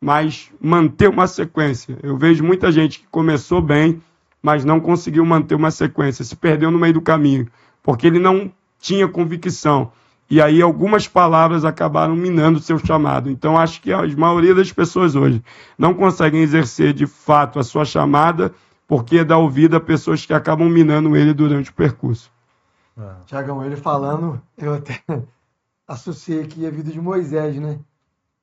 C: mas manter uma sequência. Eu vejo muita gente que começou bem, mas não conseguiu manter uma sequência, se perdeu no meio do caminho, porque ele não tinha convicção. E aí algumas palavras acabaram minando o seu chamado. Então, acho que a maioria das pessoas hoje não conseguem exercer de fato a sua chamada, porque dá ouvido a pessoas que acabam minando ele durante o percurso.
B: Tiagão, ele falando, eu até associei aqui a vida de Moisés, né?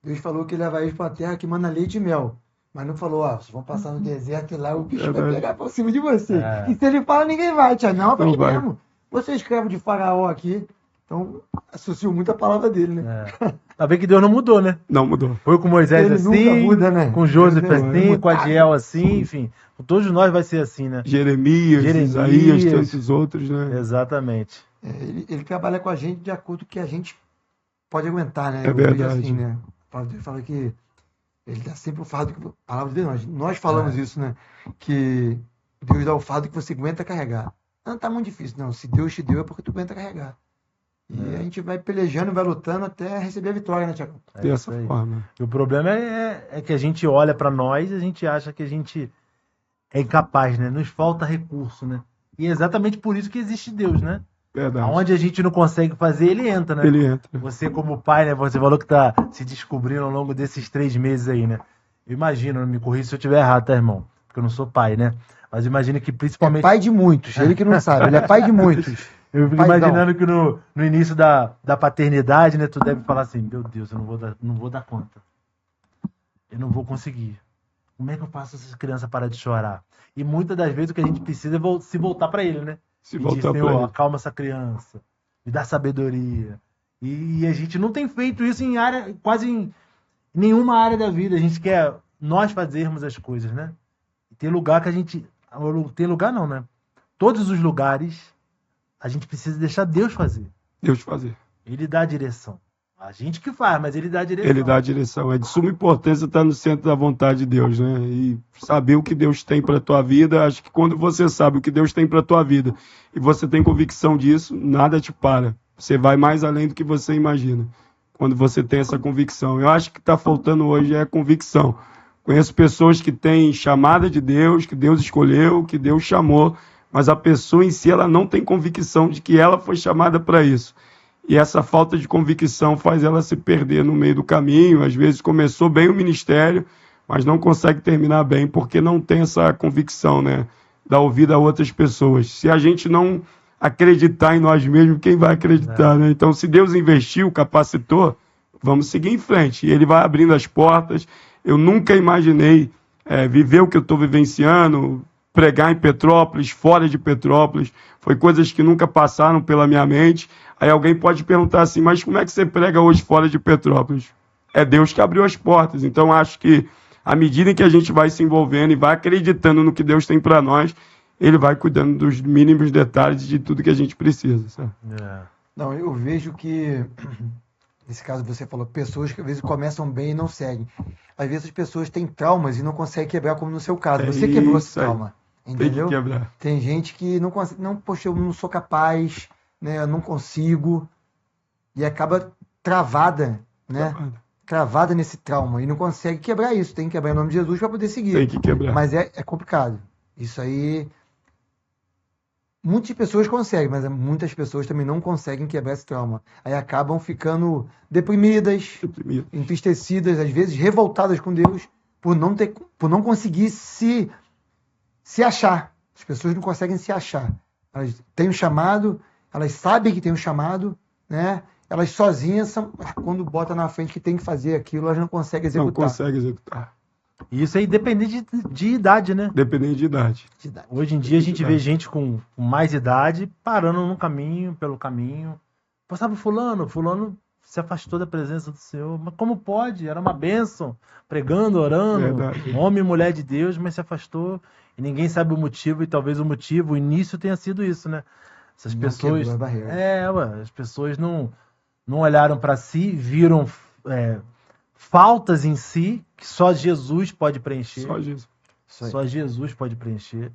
B: Deus falou que ele leva eles para a terra que manda leite e mel. Mas não falou, vocês vão passar no deserto e lá o bicho vai pegar por cima de você. E se ele fala, ninguém vai, Tiago. Não, vai mesmo. Você é escravo de Faraó aqui. Então, associou muito a palavra dele, né?
A: Tá vendo que Deus não mudou, né?
C: Não mudou.
A: Foi com Moisés
B: Ele
A: assim,
B: nunca muda, né?
A: com Joseph assim, com Adiel assim, enfim. Com todos nós vai ser assim, né?
C: Jeremias, Isaías, tantos outros, né?
A: Exatamente.
B: Ele trabalha com a gente de acordo com o que a gente pode aguentar, né?
C: É verdade.
B: Assim, né? A palavra dele fala que ele dá sempre o fardo que... A palavra dele, nós falamos isso, né? Que Deus dá o fardo que você aguenta carregar. Não tá muito difícil, não. Se Deus te deu é porque tu aguenta carregar. E a gente vai pelejando, vai lutando até receber a vitória, né, Tiago?
C: Dessa forma.
A: E o problema é que a gente olha para nós e a gente acha que a gente é incapaz, né? Nos falta recurso, né? E é exatamente por isso que existe Deus, né?
C: Verdade.
A: Onde a gente não consegue fazer, Ele entra, né?
C: Ele entra.
A: Você como pai, né? Você falou que tá se descobrindo ao longo desses 3 meses aí, né? Eu imagino, não me corrija se eu estiver errado, tá, irmão? Porque eu não sou pai, né? Mas eu imagino que principalmente...
B: É pai de muitos, ele que não sabe, ele é pai de muitos.
A: Eu fico imaginando que no início da paternidade, né, tu deve falar assim, meu Deus, eu não vou dar conta. Eu não vou conseguir. Como é que eu faço essa criança parar de chorar? E muitas das vezes o que a gente precisa é se voltar para ele, né?
C: Se voltar para
A: ele.
C: ele.
A: Acalma essa criança, me dá sabedoria. E a gente não tem feito isso quase em nenhuma área da vida. A gente quer nós fazermos as coisas, né? E tem lugar que a gente... Tem lugar não, né? Todos os lugares... A gente precisa deixar Deus fazer.
C: Deus fazer.
A: Ele dá a direção. A gente que faz, mas Ele dá a direção.
C: Ele dá a direção. É de suma importância estar no centro da vontade de Deus, né? E saber o que Deus tem para a tua vida. Acho que quando você sabe o que Deus tem para a tua vida e você tem convicção disso, nada te para. Você vai mais além do que você imagina. Quando você tem essa convicção. Eu acho que está faltando hoje é a convicção. Conheço pessoas que têm chamada de Deus, que Deus escolheu, que Deus chamou, mas a pessoa em si ela não tem convicção de que ela foi chamada para isso. E essa falta de convicção faz ela se perder no meio do caminho. Às vezes começou bem o ministério, mas não consegue terminar bem porque não tem essa convicção, né? Dar ouvido a outras pessoas. Se a gente não acreditar em nós mesmos, quem vai acreditar, né? Então, se Deus investiu, capacitou, vamos seguir em frente. E Ele vai abrindo as portas. Eu nunca imaginei viver o que eu estou vivenciando, pregar em Petrópolis, fora de Petrópolis. Foi coisas que nunca passaram pela minha mente. Aí alguém pode perguntar assim, mas como é que você prega hoje fora de Petrópolis? É Deus que abriu as portas. Então, acho que à medida em que a gente vai se envolvendo e vai acreditando no que Deus tem para nós, Ele vai cuidando dos mínimos detalhes de tudo que a gente precisa. Sabe?
B: Não, eu vejo que, nesse caso você falou, pessoas que às vezes começam bem e não seguem. Às vezes as pessoas têm traumas e não conseguem quebrar, como no seu caso. Você quebrou esse trauma, entendeu?
C: Tem que quebrar.
B: Tem gente que não consegue, não, poxa, eu não sou capaz, né? Eu não consigo, e acaba travada, né? Travada nesse trauma e não consegue quebrar isso. Tem que quebrar em nome de Jesus para poder seguir.
C: Tem que quebrar.
B: Mas é complicado. Isso aí, muitas pessoas conseguem, mas muitas pessoas também não conseguem quebrar esse trauma. Aí acabam ficando deprimidas, entristecidas, às vezes revoltadas com Deus por não conseguir se achar. As pessoas não conseguem se achar. Elas têm um chamado, elas sabem que tem um chamado, né? Elas sozinhas, mas quando bota na frente que tem que fazer aquilo, elas não conseguem executar.
C: Não conseguem executar.
A: E isso aí independente de idade, né?
C: Dependendo de idade.
A: Hoje em dia a gente vê gente com mais idade parando no caminho, pelo caminho. Pô, sabe fulano se afastou da presença do Senhor. Mas como pode? Era uma bênção. Pregando, orando, homem e mulher de Deus, mas se afastou. E ninguém sabe o motivo, e talvez o início tenha sido isso, né? Essas pessoas... as pessoas não olharam para si, viram faltas em si, que só Jesus pode preencher.
C: Só Jesus.
A: Só Jesus pode preencher.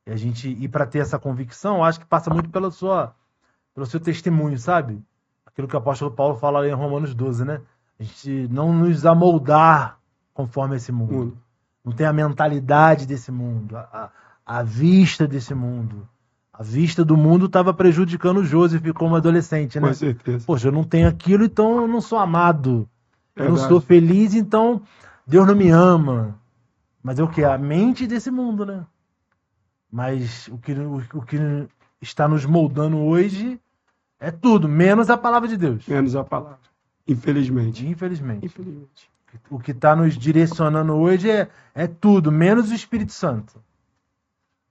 A: E a gente ir para ter essa convicção, acho que passa muito pelo seu testemunho, sabe? Aquilo que o apóstolo Paulo fala ali em Romanos 12, né? A gente não nos amoldar conforme esse mundo. Não tem a mentalidade desse mundo, a vista desse mundo. A vista do mundo estava prejudicando o Joseph como adolescente, né?
C: Com certeza.
A: Poxa, eu não tenho aquilo, então eu não sou amado. Eu não sou feliz, então Deus não me ama. Mas é o que? A mente desse mundo, né? Mas o que está nos moldando hoje é tudo, menos a palavra de Deus.
C: Menos a palavra. Infelizmente.
A: O que está nos direcionando hoje é tudo, menos o Espírito Santo.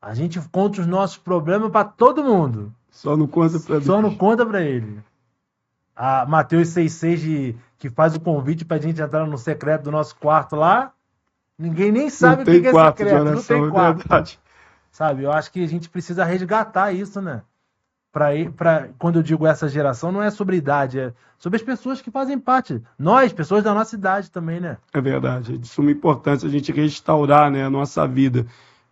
A: A gente conta os nossos problemas para todo mundo.
C: Só não conta para Deus.
A: Só não conta para ele. A Mateus 6,6 que faz o convite para a gente entrar no secreto do nosso quarto lá. Ninguém nem sabe o que é secreto. Não tem quarto.
C: Verdade.
A: Sabe? Eu acho que a gente precisa resgatar isso, né? Quando eu digo essa geração, não é sobre idade, é sobre as pessoas que fazem parte. Nós, pessoas da nossa idade também, né?
C: É verdade. É de suma importância a gente restaurar, né, a nossa vida.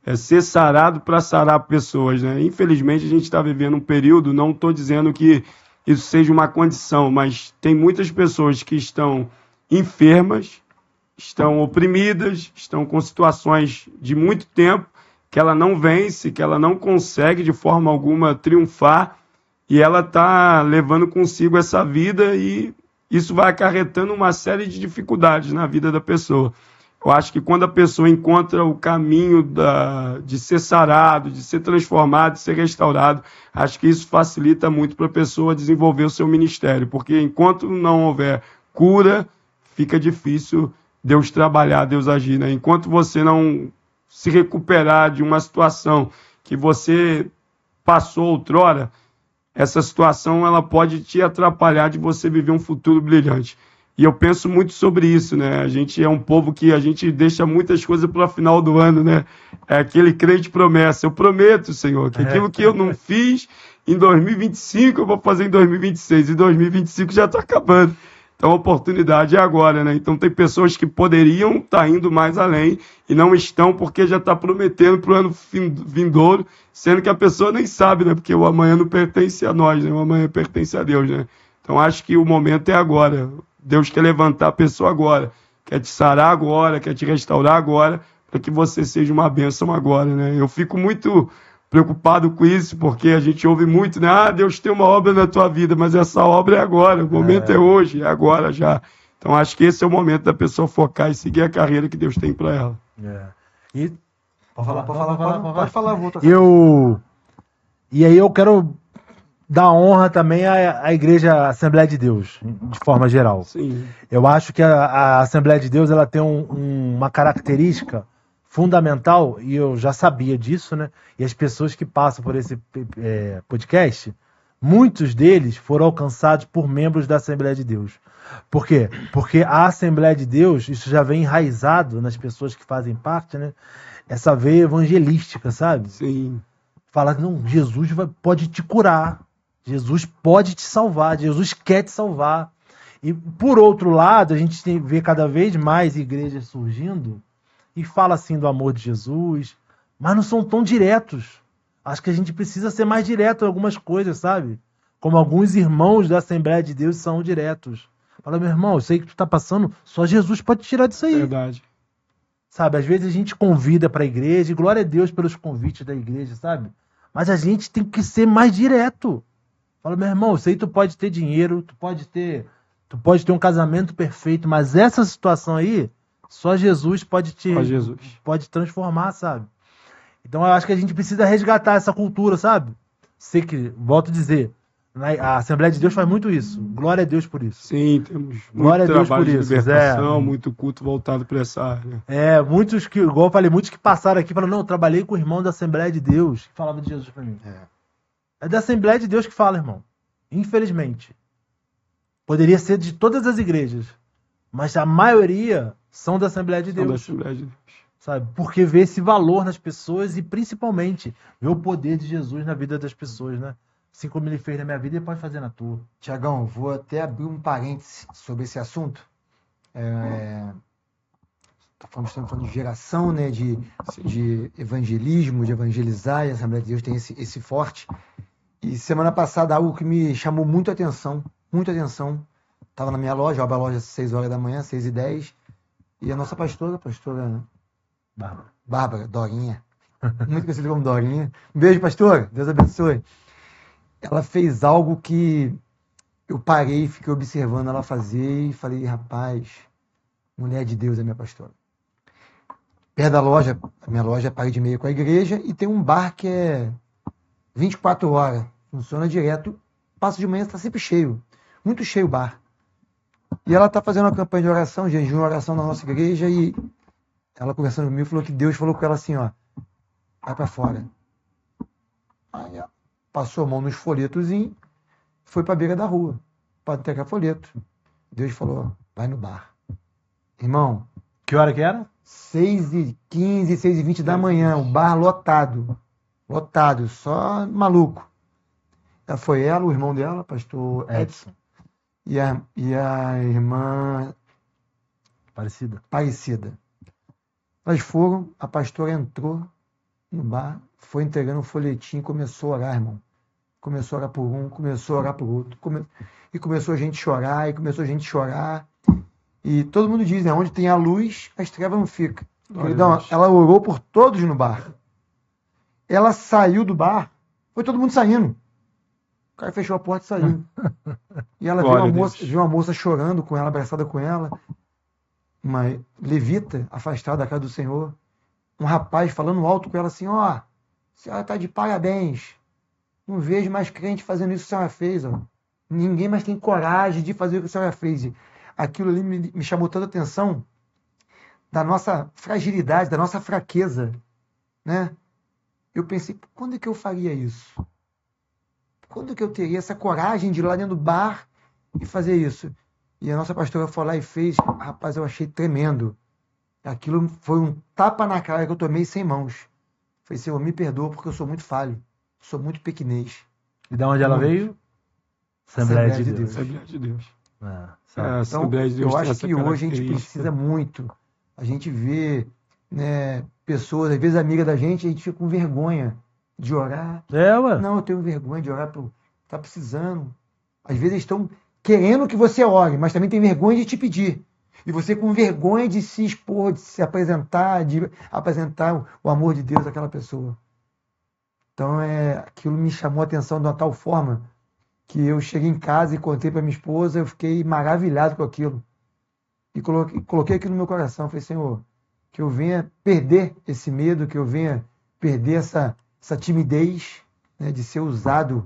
C: É ser sarado para sarar pessoas, né? Infelizmente, a gente está vivendo um período, não estou dizendo que isso seja uma condição, mas tem muitas pessoas que estão enfermas, estão oprimidas, estão com situações de muito tempo, que ela não vence, que ela não consegue de forma alguma triunfar, e ela está levando consigo essa vida e isso vai acarretando uma série de dificuldades na vida da pessoa. Eu acho que quando a pessoa encontra o caminho de ser sarado, de ser transformado, de ser restaurado, acho que isso facilita muito para a pessoa desenvolver o seu ministério, porque enquanto não houver cura, fica difícil Deus trabalhar, Deus agir, né? Enquanto você não se recuperar de uma situação que você passou outrora, essa situação ela pode te atrapalhar de você viver um futuro brilhante. E eu penso muito sobre isso, né? A gente é um povo que a gente deixa muitas coisas para o final do ano, né? É aquele crente promessa. Eu prometo, Senhor, que aquilo que eu não fiz em 2025, eu vou fazer em 2026. E 2025 já está acabando. Então a oportunidade é agora, né? Então tem pessoas que poderiam estar indo mais além e não estão porque já está prometendo para o ano vindouro, sendo que a pessoa nem sabe, né? Porque o amanhã não pertence a nós, né? O amanhã pertence a Deus, né? Então acho que o momento é agora. Deus quer levantar a pessoa agora, quer te sarar agora, quer te restaurar agora, para que você seja uma bênção agora, né? Eu fico muito preocupado com isso, porque a gente ouve muito, né? Ah, Deus tem uma obra na tua vida, mas essa obra é agora, o momento é hoje, é agora já. Então acho que esse é o momento da pessoa focar e seguir a carreira que Deus tem para ela.
A: E
B: Pode falar, eu vou tocar.
A: E aí eu quero dar honra também à Igreja Assembleia de Deus, de forma geral.
C: Sim.
A: Eu acho que a Assembleia de Deus ela tem uma característica fundamental, e eu já sabia disso, né? E as pessoas que passam por esse podcast, muitos deles foram alcançados por membros da Assembleia de Deus. Por quê? Porque a Assembleia de Deus, isso já vem enraizado nas pessoas que fazem parte, né? Essa veia evangelística, sabe?
C: Sim.
A: Fala, não, Jesus pode te curar. Jesus pode te salvar. Jesus quer te salvar. E, por outro lado, a gente vê cada vez mais igrejas surgindo e fala assim do amor de Jesus, mas não são tão diretos. Acho que a gente precisa ser mais direto em algumas coisas, sabe? Como alguns irmãos da Assembleia de Deus são diretos. Fala, meu irmão, eu sei que tu tá passando, só Jesus pode te tirar disso aí.
C: Verdade.
A: Sabe, às vezes a gente convida para a igreja, e glória a Deus pelos convites da igreja, sabe? Mas a gente tem que ser mais direto. Fala, meu irmão, eu sei que tu pode ter dinheiro, tu pode ter um casamento perfeito, mas essa situação aí, só Jesus pode pode transformar, sabe? Então eu acho que a gente precisa resgatar essa cultura, sabe? Sei que, volto a dizer, a Assembleia de Deus faz muito isso. Glória a Deus por isso.
C: Sim, temos
A: Glória
C: muito
A: a Deus
C: trabalho
A: por
C: de
A: isso,
C: libertação,
A: Zé.
C: muito culto voltado para essa área.
A: Muitos que, igual eu falei, muitos que passaram aqui falaram, não, eu trabalhei com o irmão da Assembleia de Deus, que falava de Jesus pra mim. É da Assembleia de Deus que fala, irmão. Infelizmente. Poderia ser de todas as igrejas, mas a maioria são da Assembleia de Deus.
C: Da Assembleia de Deus.
A: Sabe? Porque vê esse valor nas pessoas e principalmente vê o poder de Jesus na vida das pessoas, né? Assim como ele fez na minha vida, ele pode fazer na tua.
B: Tiagão, vou até abrir um parênteses sobre esse assunto. Estamos falando de geração, né? De evangelismo, de evangelizar, e a Assembleia de Deus tem esse forte. E semana passada, algo que me chamou muito a atenção, estava na minha loja, eu abro a loja às 6 horas da manhã, 6h10, e a nossa pastora Bárbara, Dorinha, muito conhecida como Dorinha. Um beijo, pastora, Deus abençoe. Ela fez algo que eu parei, fiquei observando ela fazer e falei, rapaz, mulher de Deus é minha pastora. Perto da loja, a minha loja é parede e meia com a igreja, e tem um bar que é 24 horas, funciona direto, passa de manhã, está sempre cheio, muito cheio o bar. E ela está fazendo uma campanha de oração, jejum, oração na nossa igreja, e ela conversando comigo, falou que Deus falou com ela assim, ó, vai para fora. Aí ela passou a mão nos folhetos e foi para a beira da rua, para entregar folheto. Deus falou, vai no bar. Irmão.
A: Que hora que era?
B: 6h15, 6h20 da manhã, o bar lotado, só maluco. Foi ela, o irmão dela, pastor Edson, e a irmã Aparecida. Elas foram, a pastora entrou no bar, foi entregando um folhetinho e começou a orar, irmão. Começou a orar por um, começou a orar por outro, e começou a gente chorar, e todo mundo diz, né, onde tem a luz, as trevas não ficam. Ela orou por todos no bar. Ela saiu do bar, foi todo mundo saindo. O cara fechou a porta e saiu. E ela viu uma moça chorando com ela, abraçada com ela, uma levita afastada da casa do Senhor, um rapaz falando alto com ela assim, ó, a senhora está de parabéns, não vejo mais crente fazendo isso que a senhora fez, ó. Ninguém mais tem coragem de fazer o que a senhora fez. E aquilo ali me chamou tanta atenção da nossa fragilidade, da nossa fraqueza, né? Eu pensei, quando é que eu faria isso? Quando é que eu teria essa coragem de ir lá dentro do bar e fazer isso? E a nossa pastora foi lá e fez, rapaz, eu achei tremendo. Aquilo foi um tapa na cara que eu tomei sem mãos. Falei, Senhor, me perdoa porque eu sou muito falho, sou muito pequenez.
A: E de onde ela veio? Assembleia de Deus.
C: Assembleia de Deus.
B: Então, eu acho que hoje a gente precisa muito. A gente vê, né, pessoas, às vezes amigas da gente, a gente fica com vergonha de orar. Não, eu tenho vergonha de orar, tá precisando. Às vezes estão querendo que você ore, mas também tem vergonha de te pedir. E você com vergonha de se expor, de se apresentar, de apresentar o amor de Deus àquela pessoa. Então, aquilo me chamou a atenção de uma tal forma que eu cheguei em casa e contei para minha esposa, eu fiquei maravilhado com aquilo. e coloquei aqui no meu coração. Falei, Senhor, que eu venha perder esse medo, que eu venha perder essa timidez, né, de ser usado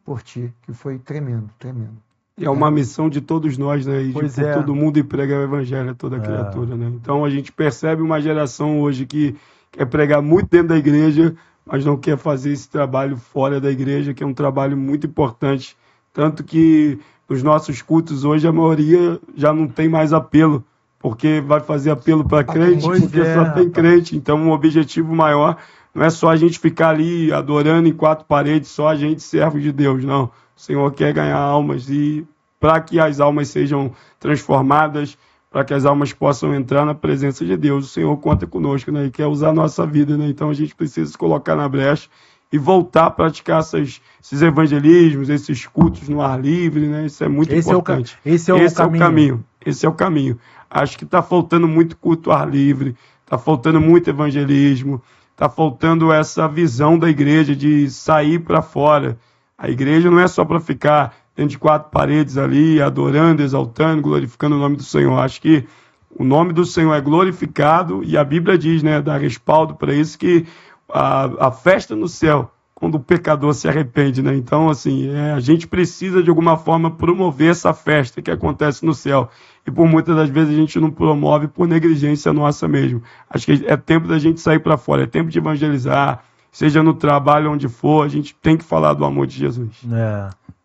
B: por Ti, que foi tremendo, tremendo.
C: E é uma missão de todos nós, né? Ir
A: Pois
C: por
A: é.
C: todo mundo e pregar o evangelho a toda criatura, né? Então a gente percebe uma geração hoje que quer pregar muito dentro da igreja, mas não quer fazer esse trabalho fora da igreja, que é um trabalho muito importante. Tanto que nos nossos cultos hoje a maioria já não tem mais apelo, porque vai fazer apelo para crente,
A: Pois
C: porque
A: é,
C: só tem
A: rapaz.
C: crente. Então um objetivo maior não é só a gente ficar ali adorando em quatro paredes, só a gente servo de Deus, não. O Senhor quer ganhar almas e para que as almas sejam transformadas, para que as almas possam entrar na presença de Deus, o Senhor conta conosco, né? E quer usar a nossa vida, né? Então a gente precisa se colocar na brecha e voltar a praticar esses evangelismos, esses cultos no ar livre, né? Isso é muito importante.
A: Esse é o caminho.
C: Esse é o caminho. Acho que está faltando muito culto ao ar livre, está faltando muito evangelismo, está faltando essa visão da igreja de sair para fora. A igreja não é só para ficar dentro de quatro paredes ali, adorando, exaltando, glorificando o nome do Senhor. Acho que o nome do Senhor é glorificado e a Bíblia diz, né, dá respaldo para isso, que a festa no céu, quando o pecador se arrepende, né? Então, assim, a gente precisa de alguma forma promover essa festa que acontece no céu. E por muitas das vezes a gente não promove por negligência nossa mesmo. Acho que é tempo da gente sair para fora, é tempo de evangelizar, seja no trabalho, onde for, a gente tem que falar do amor de Jesus.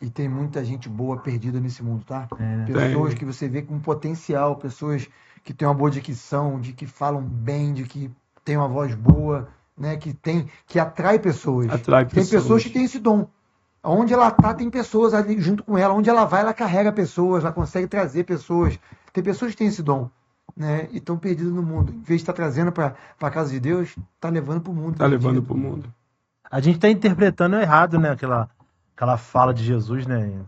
B: E tem muita gente boa perdida nesse mundo, tá?
A: né?
B: Pessoas que você vê com potencial, pessoas que têm uma boa dicção, de que falam bem, de que têm uma voz boa, né? Que atrai pessoas. Tem pessoas que têm esse dom. Onde ela tá, tem pessoas ali junto com ela. Onde ela vai, ela carrega pessoas, ela consegue trazer pessoas. Tem pessoas que têm esse dom, né? E estão perdidas no mundo. Em vez de estar trazendo para a casa de Deus, está levando para o mundo.
C: Está levando para o mundo.
A: A gente está interpretando errado, né? Aquela fala de Jesus, né? Em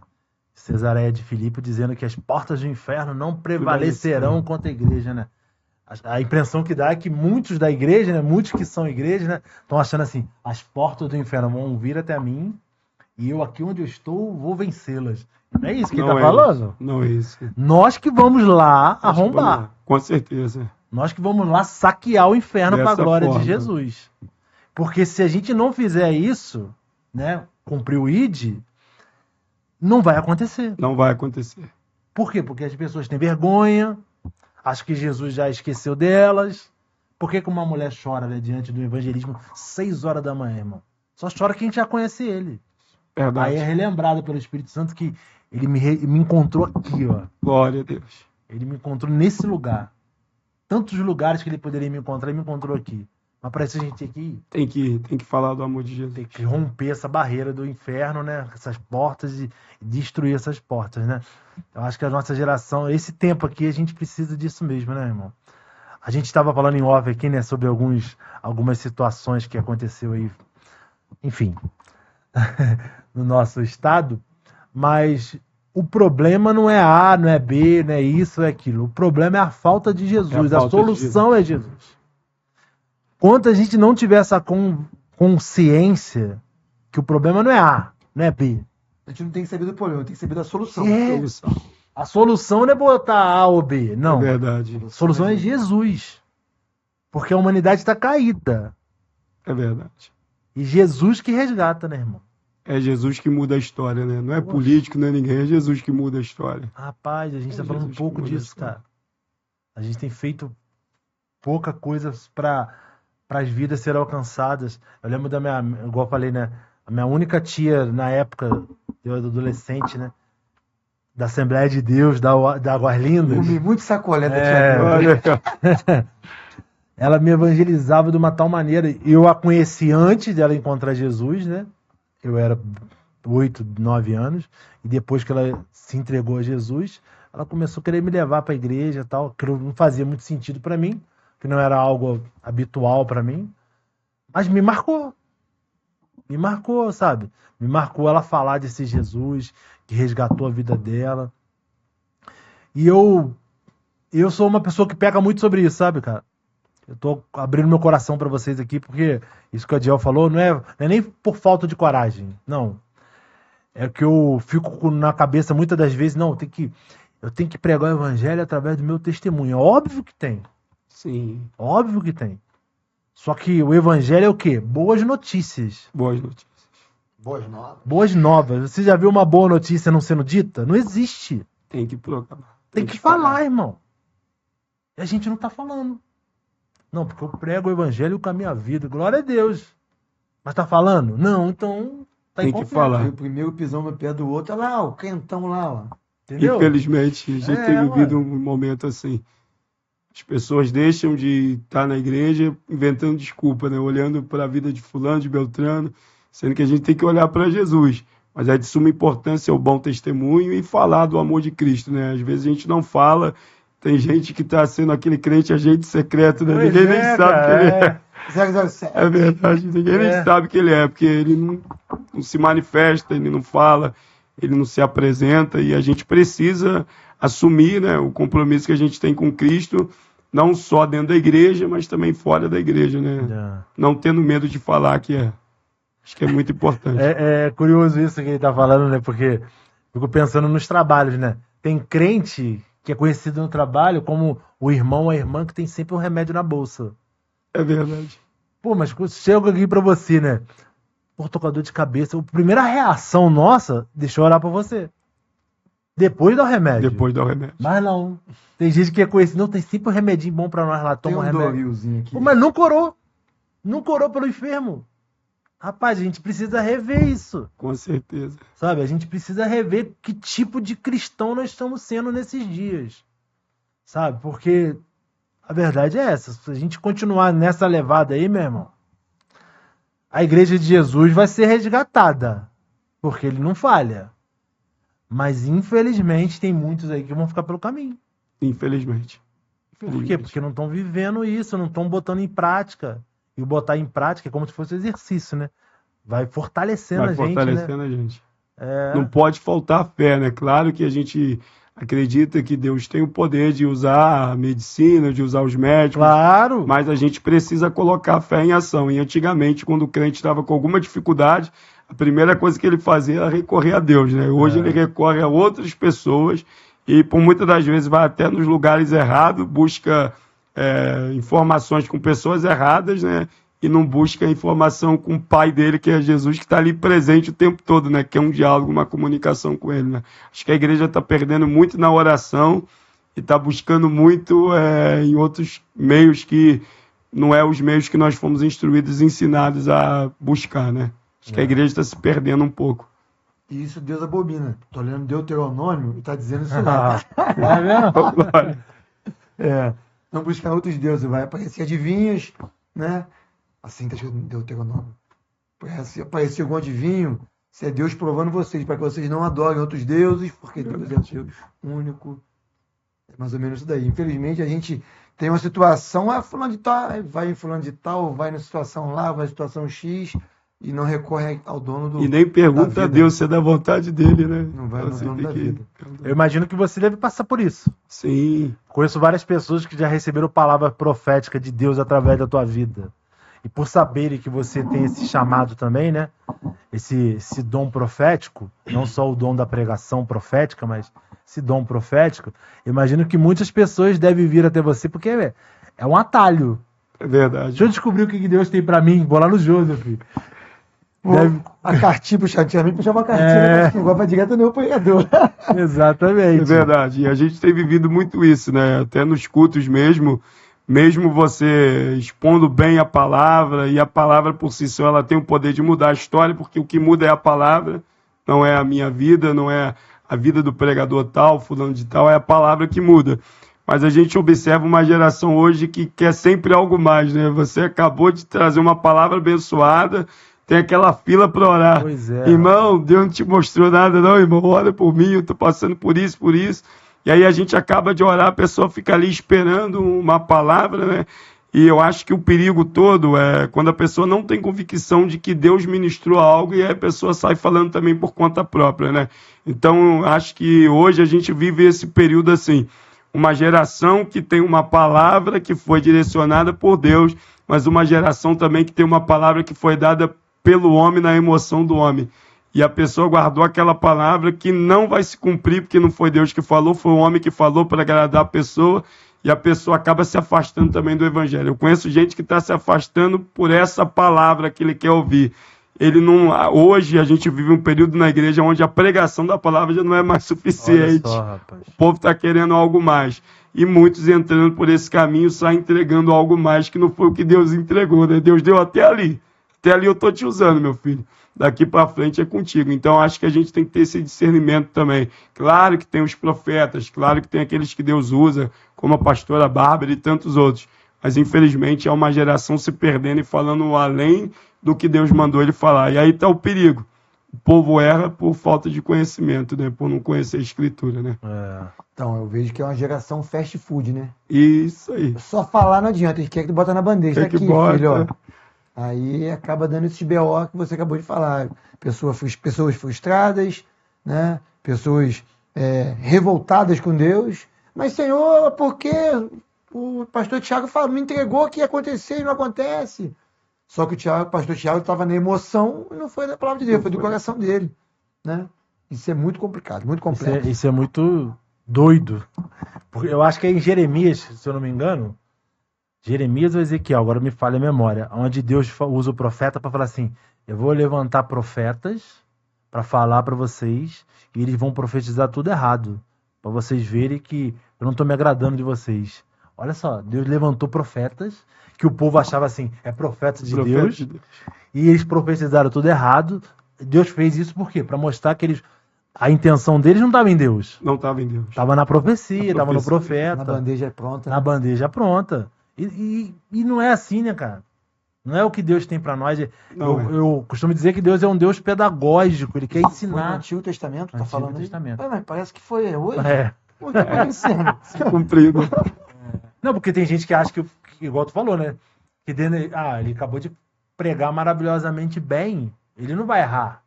A: Cesareia de Filipe, dizendo que as portas do inferno não prevalecerão contra a igreja, né? A impressão que dá é que muitos da igreja, né? Muitos que são igreja, né? Estão achando assim, as portas do inferno vão vir até mim e eu aqui onde eu estou vou vencê-las. Não é isso que ele está falando?
C: Não é isso.
A: Nós que vamos lá arrombar.
C: Com certeza.
A: Nós que vamos lá saquear o inferno para a glória de Jesus. Porque se a gente não fizer isso, né, cumprir o ID, não vai acontecer.
C: Não vai acontecer.
A: Por quê? Porque as pessoas têm vergonha, acham que Jesus já esqueceu delas. Por que uma mulher chora, né, diante do evangelismo 6 horas da manhã, irmão? Só chora quem já conhece ele.
C: Verdade.
A: Aí é relembrado pelo Espírito Santo que ele me encontrou aqui, ó.
C: Glória a Deus.
A: Ele me encontrou nesse lugar. Tantos lugares que ele poderia me encontrar, ele me encontrou aqui. Mas para isso a gente tem que ir.
C: Tem que falar do amor de Jesus.
A: Tem que romper essa barreira do inferno, né? Essas portas e destruir essas portas, né? Eu acho que a nossa geração, esse tempo aqui, a gente precisa disso mesmo, né, irmão? A gente estava falando em off aqui, né? Sobre algumas situações que aconteceu aí, enfim, no nosso estado. Mas o problema não é A, não é B, não é isso, não é aquilo. O problema é a falta de Jesus. A solução é Jesus. Quanto a gente não tiver essa consciência que o problema não é A, não é B.
B: A gente não tem que saber do problema, tem que saber da solução.
A: A solução não é botar A ou B, não.
C: É verdade.
A: A solução é Jesus. Porque a humanidade está caída.
C: É verdade.
A: E Jesus que resgata, né, irmão?
C: É Jesus que muda a história, né? Não é político, não é ninguém, é Jesus que muda a história.
A: Rapaz, a gente está falando um pouco disso, cara. A gente tem feito pouca coisa para as vidas serem alcançadas. Eu lembro da minha, igual eu falei, né? A minha única tia, na época, eu era adolescente, né? Da Assembleia de Deus, da Águas Lindas.
B: Comi muito sacolé da tia.
A: Ela me evangelizava de uma tal maneira. Eu a conheci antes dela encontrar Jesus, né? Eu era 8, 9 anos. E depois que ela se entregou a Jesus, ela começou a querer me levar para a igreja e tal. Que não fazia muito sentido para mim. Que não era algo habitual para mim. Mas me marcou. Me marcou, sabe? Me marcou ela falar desse Jesus que resgatou a vida dela. E eu sou uma pessoa que peca muito sobre isso, sabe, cara? Eu tô abrindo meu coração para vocês aqui, porque isso que o Adiel falou não é nem por falta de coragem, não. É que eu fico na cabeça muitas das vezes, não, tem que... Eu tenho que pregar o evangelho através do meu testemunho. Óbvio que tem.
C: Sim.
A: Óbvio que tem. Só que o evangelho é o quê? Boas notícias.
C: Boas notícias.
B: Boas novas.
A: Boas novas. Você já viu uma boa notícia não sendo dita? Não existe.
C: Tem que proclamar.
A: Tem que falar, irmão. E a gente não tá falando. Não, porque eu prego o evangelho com a minha vida. Glória a Deus. Mas tá falando? Não, então tá
C: Tem que
A: incompleto.
C: falar.
B: Aí o primeiro pisão no pé do outro, olha lá, o crentão lá, ó.
A: Entendeu?
C: Infelizmente, a gente
A: É,
C: tem vivido
A: ué.
C: um momento assim. As pessoas deixam de estar na igreja inventando desculpa, né? Olhando para a vida de fulano, de Beltrano, sendo que a gente tem que olhar para Jesus. Mas é de suma importância o bom testemunho e falar do amor de Cristo, né? Às vezes a gente não fala, tem gente que está sendo aquele crente agente secreto, né?
A: Pois
C: Ninguém nem
A: é,
C: sabe
A: cara,
C: quem ele é.
B: 007.
C: É verdade, ninguém nem sabe quem ele é, porque ele não se manifesta, ele não fala, ele não se apresenta, e a gente precisa assumir, né, o compromisso que a gente tem com Cristo, não só dentro da igreja, mas também fora da igreja, né?
A: Já.
C: Não tendo medo de falar que é. Acho que é muito importante.
A: É curioso isso que ele tá falando, né? Porque fico pensando nos trabalhos, né? Tem crente que é conhecido no trabalho como o irmão ou a irmã que tem sempre um remédio na bolsa.
C: É verdade.
A: Pô, mas quando chega aqui pra você, né? Pô, tô com dor de cabeça. A primeira reação nossa, deixa eu orar pra você. Depois dá o remédio.
C: Depois dá o remédio.
A: Mas não. Tem gente que é conhecido. Não, tem sempre um remedinho bom pra nós lá.
B: Tem
A: Toma
B: um
A: um remédio.
B: Dorilzinho aqui.
A: Pô, mas não curou. Não curou pelo enfermo. Rapaz, a gente precisa rever isso.
C: Com certeza.
A: Sabe? A gente precisa rever que tipo de cristão nós estamos sendo nesses dias. Sabe? Porque a verdade é essa. Se a gente continuar nessa levada aí, meu irmão, a igreja de Jesus vai ser resgatada. Porque ele não falha. Mas, infelizmente, tem muitos aí que vão ficar pelo caminho.
C: Infelizmente.
A: Por quê? Porque não estão vivendo isso, não estão botando em prática. E o botar em prática é como se fosse exercício, né? Vai fortalecendo
C: Vai
A: a gente,
C: fortalecendo
A: né?
C: a gente.
A: É.
C: Não pode faltar fé, né? Claro que a gente acredita que Deus tem o poder de usar a medicina, de usar os médicos,
A: Claro!
C: mas a gente precisa colocar a fé em ação. E antigamente, quando o crente estava com alguma dificuldade, a primeira coisa que ele fazia era recorrer a Deus, né? Hoje ele recorre a outras pessoas e, por muitas das vezes, vai até nos lugares errados, busca informações com pessoas erradas, né? E não busca informação com o pai dele, que é Jesus, que está ali presente o tempo todo, né? Que é um diálogo, uma comunicação com ele, né? Acho que a igreja está perdendo muito na oração e está buscando muito em outros meios que não é os meios que nós fomos instruídos, ensinados a buscar, né? Acho que a igreja está se perdendo um pouco.
B: E isso Deus abomina. Tô lendo Deuteronômio e tá dizendo isso lá.
A: Tá vendo?
B: É. Não buscar outros deuses. Vai aparecer adivinhos, né? Assim tá escrito no Deuteronômio. Aparecer algum adivinho, se é Deus provando vocês, para que vocês não adorem outros deuses, porque Deus é o Deus único. É mais ou menos isso daí. Infelizmente, a gente tem uma situação, fulano de tal, vai em fulano de tal, vai na situação lá, vai na situação X, e não recorre ao dono do.
C: E nem pergunta
B: da
C: a
B: vida.
C: Deus se é da vontade dele, né?
B: Não vai no
C: Assim,
B: dono
C: tem
B: da
C: que-
B: vida.
A: Eu imagino que você deve passar por isso.
C: Sim,
A: Conheço várias pessoas que já receberam palavra profética de Deus através da tua vida. E por saberem que você tem esse chamado também, né? Esse dom profético, não só o dom da pregação profética, mas esse dom profético, eu imagino que muitas pessoas devem vir até você, porque é um atalho.
C: é verdade.
A: Deixa eu descobrir o que Deus tem pra mim, vou lá no Joseph.
B: Pô,
A: Deve-
B: a cartinha antigamente puxava uma cartinha,
A: É.
B: igual para direto no pregador.
A: Exatamente.
C: É verdade. E a gente tem vivido muito isso, né? Até nos cultos mesmo você expondo bem a palavra, e a palavra por si só ela tem o poder de mudar a história, porque o que muda é a palavra, não é a minha vida, não é a vida do pregador tal, fulano de tal, é a palavra que muda. Mas a gente observa uma geração hoje que quer sempre algo mais, né? Você acabou de trazer uma palavra abençoada, tem aquela fila para orar.
A: Pois é.
C: Irmão, Deus não te mostrou nada não, irmão, ora por mim, eu estou passando por isso. E aí a gente acaba de orar, a pessoa fica ali esperando uma palavra, né? E eu acho que o perigo todo é quando a pessoa não tem convicção de que Deus ministrou algo e aí a pessoa sai falando também por conta própria, né? Então, acho que hoje a gente vive esse período assim, uma geração que tem uma palavra que foi direcionada por Deus, mas uma geração também que tem uma palavra que foi dada pelo homem na emoção do homem. e a pessoa guardou aquela palavra que não vai se cumprir, porque não foi Deus que falou, foi o homem que falou para agradar a pessoa, e a pessoa acaba se afastando também do evangelho. Eu conheço gente que está se afastando por essa palavra que ele quer ouvir. Ele não, hoje a gente vive um período na igreja onde a pregação da palavra já não é mais suficiente.
A: Olha só, rapaz.
C: O povo está querendo algo mais. E muitos entrando por esse caminho saem entregando algo mais que não foi o que Deus entregou, né? Deus deu até ali. Até ali eu estou te usando, meu filho. Daqui para frente é contigo. Então acho que a gente tem que ter esse discernimento também. Claro que tem os profetas, claro que tem aqueles que Deus usa, como a pastora Bárbara e tantos outros. Mas infelizmente é uma geração se perdendo e falando além do que Deus mandou ele falar. E aí está o perigo. O povo erra por falta de conhecimento, né? Por não conhecer a escritura, né?
B: Então, eu vejo que é uma geração fast food, né?
C: Isso aí.
B: Só falar não adianta, a gente quer que tu bota na bandeja.
C: Quer que
B: Aqui,
C: bota.
B: filho, ó. Aí acaba dando esses BO que você acabou de falar. Pessoas frustradas, né? Pessoas revoltadas com Deus. Mas, Senhor, por que o pastor Tiago me entregou que ia acontecer e não acontece? Só que o pastor Tiago estava na emoção e não foi da palavra de Deus, foi do coração dele, né? Isso é muito complicado, muito complexo.
A: Isso é muito doido. Porque eu acho que é em Jeremias, se eu não me engano, Jeremias ou Ezequiel, agora me falha a memória, onde Deus usa o profeta para falar assim: eu vou levantar profetas para falar para vocês e eles vão profetizar tudo errado, para vocês verem que eu não estou me agradando de vocês. Olha só, Deus levantou profetas que o povo achava assim, é profeta de Deus, e eles profetizaram tudo errado. Deus fez isso por quê? Para mostrar que a intenção deles não estava em Deus.
C: Não estava em Deus.
A: Estava na profecia, estava no profeta.
B: Na bandeja pronta.
A: Na bandeja pronta. E não é assim, né, cara? Não é o que Deus tem para nós. Eu costumo dizer que Deus é um Deus pedagógico, ele quer ensinar.
B: Foi no Antigo Testamento, tá falando aí?
A: Testamento.
B: Mas parece que foi hoje.
A: É.
C: Cumprido.
A: Não, porque tem gente que acha que igual tu falou, né? Que ele acabou de pregar maravilhosamente bem, ele não vai errar.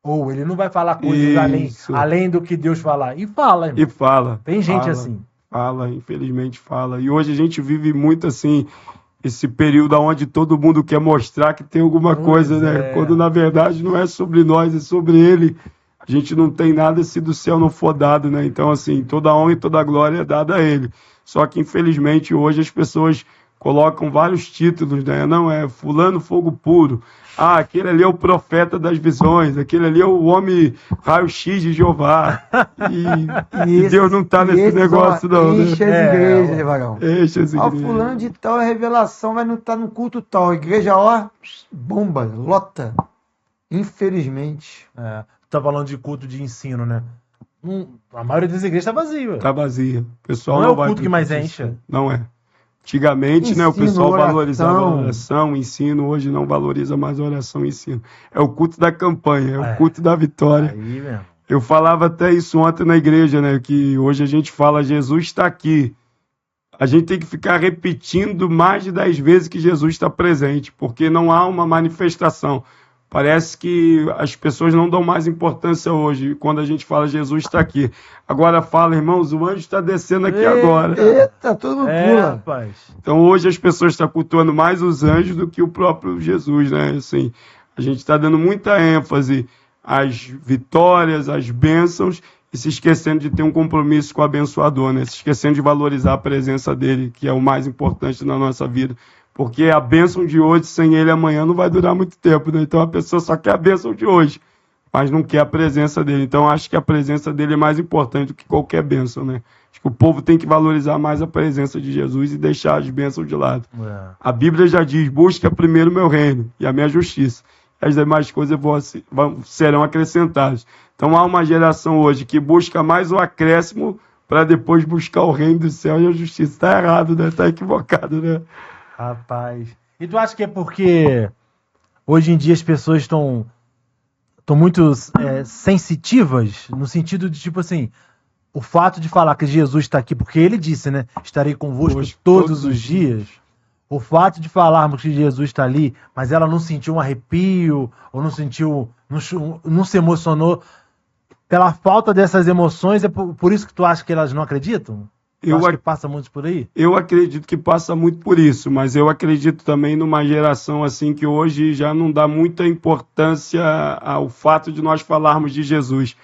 A: Ou ele não vai falar coisas além do que Deus falar. E fala, irmão.
C: E fala.
A: Tem gente assim.
C: Fala, infelizmente fala. E hoje a gente vive muito assim, esse período onde todo mundo quer mostrar que tem alguma coisa, né? Quando na verdade não é sobre nós, é sobre ele. A gente não tem nada se do céu não for dado, né? Então, assim, toda honra e toda glória é dada a ele. Só que, infelizmente, hoje as pessoas colocam vários títulos, né? Não, é fulano fogo puro. Ah, aquele ali é o profeta das visões, aquele ali é o homem raio-x de Jeová. E Deus não está nesse negócio, não.
B: Enche as igrejas, Varão.
C: Enche as igrejas.
B: Ó, fulano de tal é revelação, vai não estar no culto tal. A igreja, ó, bomba, lota. Infelizmente.
A: Tá falando de culto de ensino, né? A maioria das igrejas tá vazia.
C: Tá vazia. O pessoal
A: não é o
C: vai
A: culto que mais enche.
C: Não é. Antigamente,
B: Ensino,
C: né, o pessoal
B: oração.
C: valorizava a oração, o ensino, hoje não valoriza mais a oração e ensino. É o culto da campanha, é o culto da vitória.
A: Aí mesmo.
C: Eu falava até isso ontem na igreja, né, que hoje a gente fala, Jesus está aqui. A gente tem que ficar repetindo mais de 10 vezes que Jesus está presente, porque não há uma manifestação. Parece que as pessoas não dão mais importância hoje quando a gente fala Jesus está aqui. Agora fala, irmãos, o anjo está descendo aqui agora.
B: Eita, todo mundo pula.
A: Rapaz.
C: Então hoje as pessoas estão cultuando mais os anjos do que o próprio Jesus, né? Assim, a gente está dando muita ênfase às vitórias, às bênçãos e se esquecendo de ter um compromisso com o abençoador, né? Se esquecendo de valorizar a presença dele, que é o mais importante na nossa vida. Porque a bênção de hoje, sem ele amanhã, não vai durar muito tempo, né? Então a pessoa só quer a bênção de hoje, mas não quer a presença dele. Então acho que a presença dele é mais importante do que qualquer bênção, né? Acho que o povo tem que valorizar mais a presença de Jesus e deixar as bênçãos de lado. A Bíblia já diz, busca primeiro o meu reino e a minha justiça. As demais coisas serão acrescentadas. Então há uma geração hoje que busca mais o acréscimo para depois buscar o reino do céu e a justiça. Está errado, né? Está equivocado, né?
A: Rapaz. E tu acha que é porque hoje em dia as pessoas estão muito sensitivas, no sentido de, tipo assim, o fato de falar que Jesus está aqui, porque ele disse, né? Estarei convosco todos os dias. O fato de falarmos que Jesus está ali, mas ela não sentiu um arrepio, ou não sentiu, não se emocionou, pela falta dessas emoções, é por isso que tu acha que elas não acreditam? Eu acho que passa muito por aí?
C: Eu acredito que passa muito por isso, mas eu acredito também numa geração assim que hoje já não dá muita importância ao fato de nós falarmos de Jesus,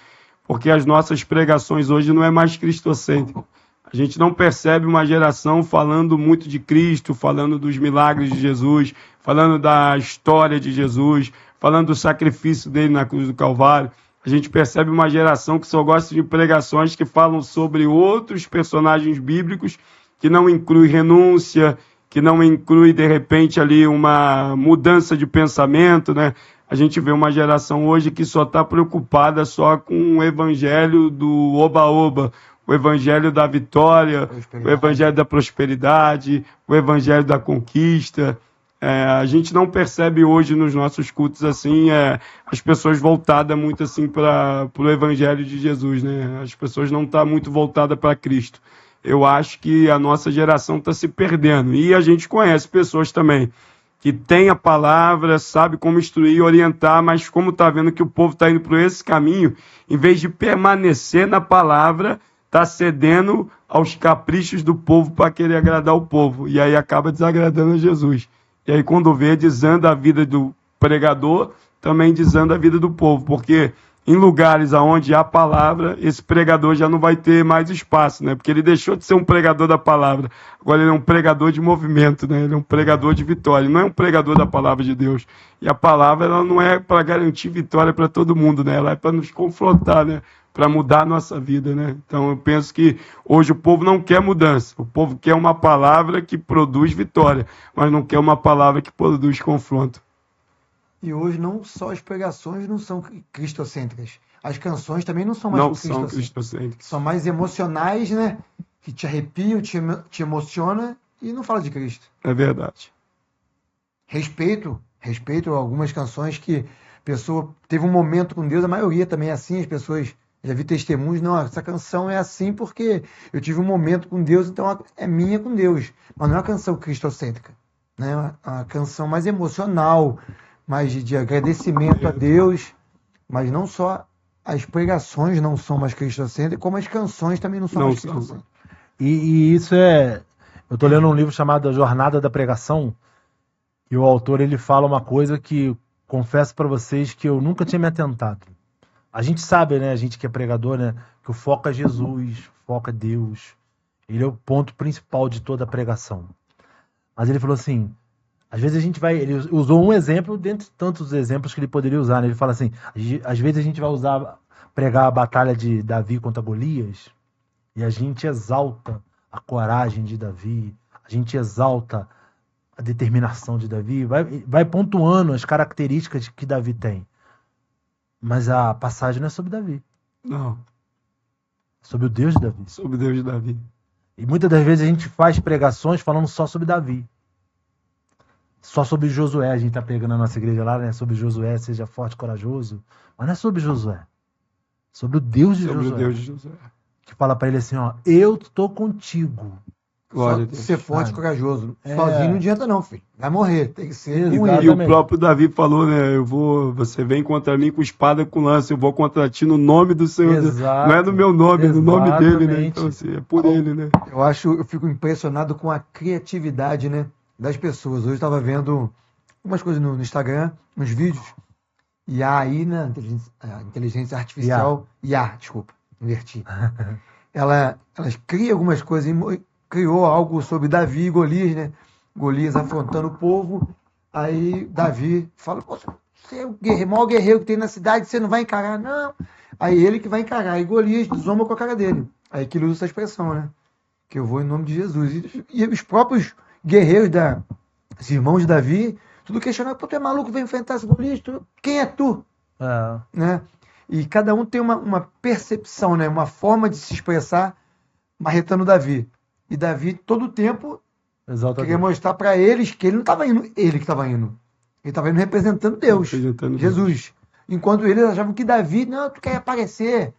C: porque as nossas pregações hoje não é mais cristocêntrica. A gente não percebe uma geração falando muito de Cristo, falando dos milagres de Jesus, falando da história de Jesus, falando do sacrifício dele na cruz do Calvário. A gente percebe uma geração que só gosta de pregações que falam sobre outros personagens bíblicos, que não inclui renúncia, que não inclui, de repente, ali uma mudança de pensamento, né? A gente vê uma geração hoje que só está preocupada só com o evangelho do oba-oba, o evangelho da vitória, o evangelho da prosperidade, o evangelho da conquista. A gente não percebe hoje nos nossos cultos assim as pessoas voltadas muito assim para o evangelho de Jesus, né? As pessoas não estão muito voltadas para Cristo. Eu acho que a nossa geração está se perdendo. E a gente conhece pessoas também que têm a palavra, sabe como instruir e orientar, mas como está vendo que o povo está indo por esse caminho, em vez de permanecer na palavra, está cedendo aos caprichos do povo para querer agradar o povo. E aí acaba desagradando a Jesus. E aí, quando vê, desanda a vida do pregador, também desanda a vida do povo. Porque em lugares onde há palavra, esse pregador já não vai ter mais espaço, né? Porque ele deixou de ser um pregador da palavra. Agora ele é um pregador de movimento, né? Ele é um pregador de vitória. Ele não é um pregador da palavra de Deus. E a palavra ela não é para garantir vitória para todo mundo, né? Ela é para nos confrontar, né? Para mudar a nossa vida, né? Então eu penso que hoje o povo não quer mudança, o povo quer uma palavra que produz vitória, mas não quer uma palavra que produz confronto.
B: E hoje não só as pregações não são cristocêntricas, as canções também não são mais cristocêntricas. São mais emocionais, né? Que te arrepiam, te emociona e não fala de Cristo.
C: É verdade.
B: Respeito algumas canções que a pessoa teve um momento com Deus, a maioria também é assim, as pessoas... Já vi testemunhos, não, essa canção é assim porque eu tive um momento com Deus, então é minha com Deus. Mas não é uma canção cristocêntrica, né? É uma canção mais emocional, mais de agradecimento a Deus, mas não só as pregações não são mais cristocêntricas, como as canções também não são mais cristocêntricas.
A: E isso é... Eu estou lendo um livro chamado A Jornada da Pregação, e o autor ele fala uma coisa que confesso para vocês que eu nunca tinha me atentado. A gente sabe, né, a gente que é pregador, né, que o foco é Jesus, o foco é Deus. Ele é o ponto principal de toda a pregação. Mas ele falou assim, às vezes a gente vai... Ele usou um exemplo dentre tantos exemplos que ele poderia usar, né? Ele fala assim, às vezes a gente vai pregar a batalha de Davi contra Golias e a gente exalta a coragem de Davi, a gente exalta a determinação de Davi, vai pontuando as características que Davi tem. Mas a passagem não é sobre Davi.
C: Não.
A: É sobre o Deus de Davi.
C: Sobre o Deus de Davi.
A: E muitas das vezes a gente faz pregações falando só sobre Davi. Só sobre Josué. A gente tá pregando na nossa igreja lá, né? Sobre Josué, seja forte e corajoso. Mas não é sobre Josué. Sobre o Deus de Josué.
C: Sobre o Deus de Josué.
A: Que fala pra ele assim, ó. Eu tô contigo.
B: Glória a Deus. Ser forte e corajoso. Sozinho não adianta não, filho. Vai morrer. Tem que ser com ele.
C: E o próprio Davi falou, né? Você vem contra mim com espada e com lança. Eu vou contra ti no nome do Senhor.
A: Exato.
C: Não é no meu nome, é no nome dele, né?
A: Então,
C: assim, é por ele, né?
B: Eu fico impressionado com a criatividade, né, das pessoas. Hoje eu estava vendo algumas coisas no Instagram, uns vídeos. E aí, né, a inteligência artificial... desculpa, inverti. Elas criam algumas coisas... Criou algo sobre Davi e Golias, né? Golias afrontando o povo. Aí Davi fala, você é o maior guerreiro que tem na cidade, você não vai encarar, não. Aí ele que vai encarar. Aí Golias zomba com a cara dele. Aí que ele usa essa expressão, né? Que eu vou em nome de Jesus. E os próprios guerreiros, os irmãos de Davi, tudo questionando, tu é maluco, vem enfrentar esse Golias? Quem é tu? Né? E cada um tem uma percepção, né? Uma forma de se expressar marretando Davi. E Davi, todo o tempo, queria mostrar para eles que ele não estava indo, ele que estava indo. Ele estava indo representando Deus, Jesus. Enquanto eles achavam que Davi, não, tu quer aparecer.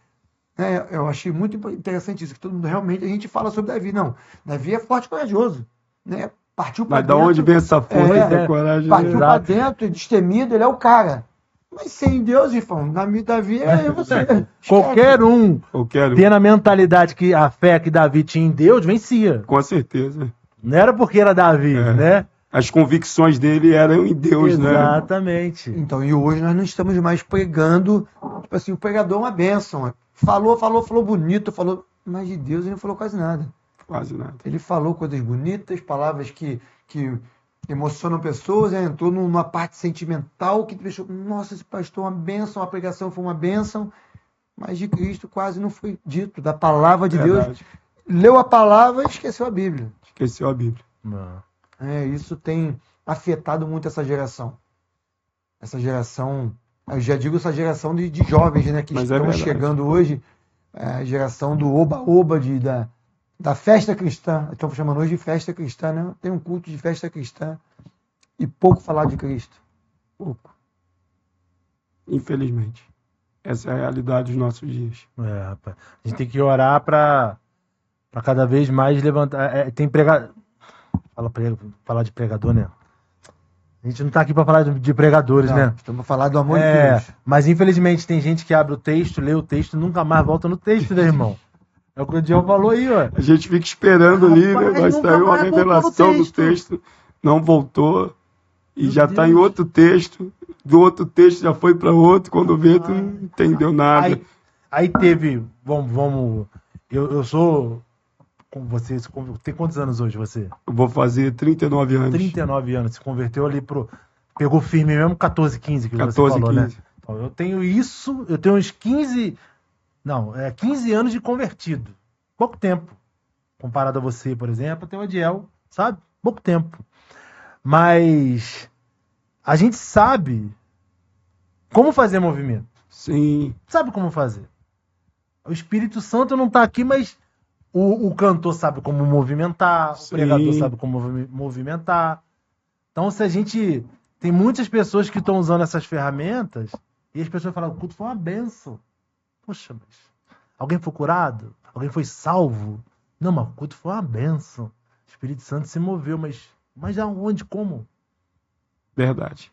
B: Eu achei muito interessante isso, que todo mundo realmente, a gente fala sobre Davi. Não, Davi é forte e corajoso. Né? Partiu para dentro.
C: Mas de onde vem essa força e essa coragem?
B: Partiu para dentro, destemido, ele é o cara. Mas sem Deus, irmão, Davi é você.
A: Qualquer um
C: Qualquer um.
A: tendo a mentalidade que a fé que Davi tinha em Deus, vencia.
C: Com certeza.
A: Não era porque era Davi, né?
C: As convicções dele eram em Deus, né?
A: Exatamente.
B: Então, e hoje nós não estamos mais pregando, tipo assim, o pregador é uma bênção. Falou bonito, falou, mas de Deus ele não falou quase nada.
C: Quase nada.
B: Ele falou coisas bonitas, palavras que emocionam pessoas, entrou numa parte sentimental que deixou, nossa, esse pastor é uma bênção, a pregação foi uma bênção, mas de Cristo quase não foi dito, da palavra de Deus. Leu a palavra e esqueceu a Bíblia.
C: Esqueceu a Bíblia.
A: Não.
B: Isso tem afetado muito essa geração. Essa geração, eu já digo essa geração de jovens, né, que estão chegando hoje, a geração do oba-oba, da festa cristã. Estão chamando hoje de festa cristã, né? Tem um culto de festa cristã e pouco falar de Cristo.
C: Pouco. Infelizmente. Essa é a realidade dos nossos dias.
A: Rapaz. A gente tem que orar para cada vez mais levantar. Tem pregador. Falar de pregador, né? A gente não tá aqui para falar de pregadores, né?
B: Estamos a falar do amor de Deus.
A: Mas infelizmente tem gente que abre o texto, lê o texto e nunca mais volta no texto, né, irmão? É o que o Diego falou aí, ó.
C: A gente fica esperando ali, né? Vai sair uma revelação do texto, não voltou, e já está em outro texto, do outro texto já foi para outro, quando vê, tu não entendeu nada.
A: Aí teve, eu sou, com vocês, tem quantos anos hoje você?
C: Eu vou fazer 39 anos.
A: 39 anos, se converteu ali pegou firme mesmo, 14, 15 que 14, você falou, 15. Né? Então, eu tenho uns 15 anos de convertido. Pouco tempo. Comparado a você, por exemplo, até o Adiel, sabe? Pouco tempo. Mas a gente sabe como fazer movimento.
C: Sim.
A: Sabe como fazer. O Espírito Santo não está aqui, mas o cantor sabe como movimentar, o pregador sabe como movimentar. Então, se a gente... Tem muitas pessoas que estão usando essas ferramentas e as pessoas falam, o culto foi uma bênção. Poxa, mas alguém foi curado? Alguém foi salvo? Não, mas o culto foi uma bênção. O Espírito Santo se moveu, mas aonde? Como?
C: Verdade.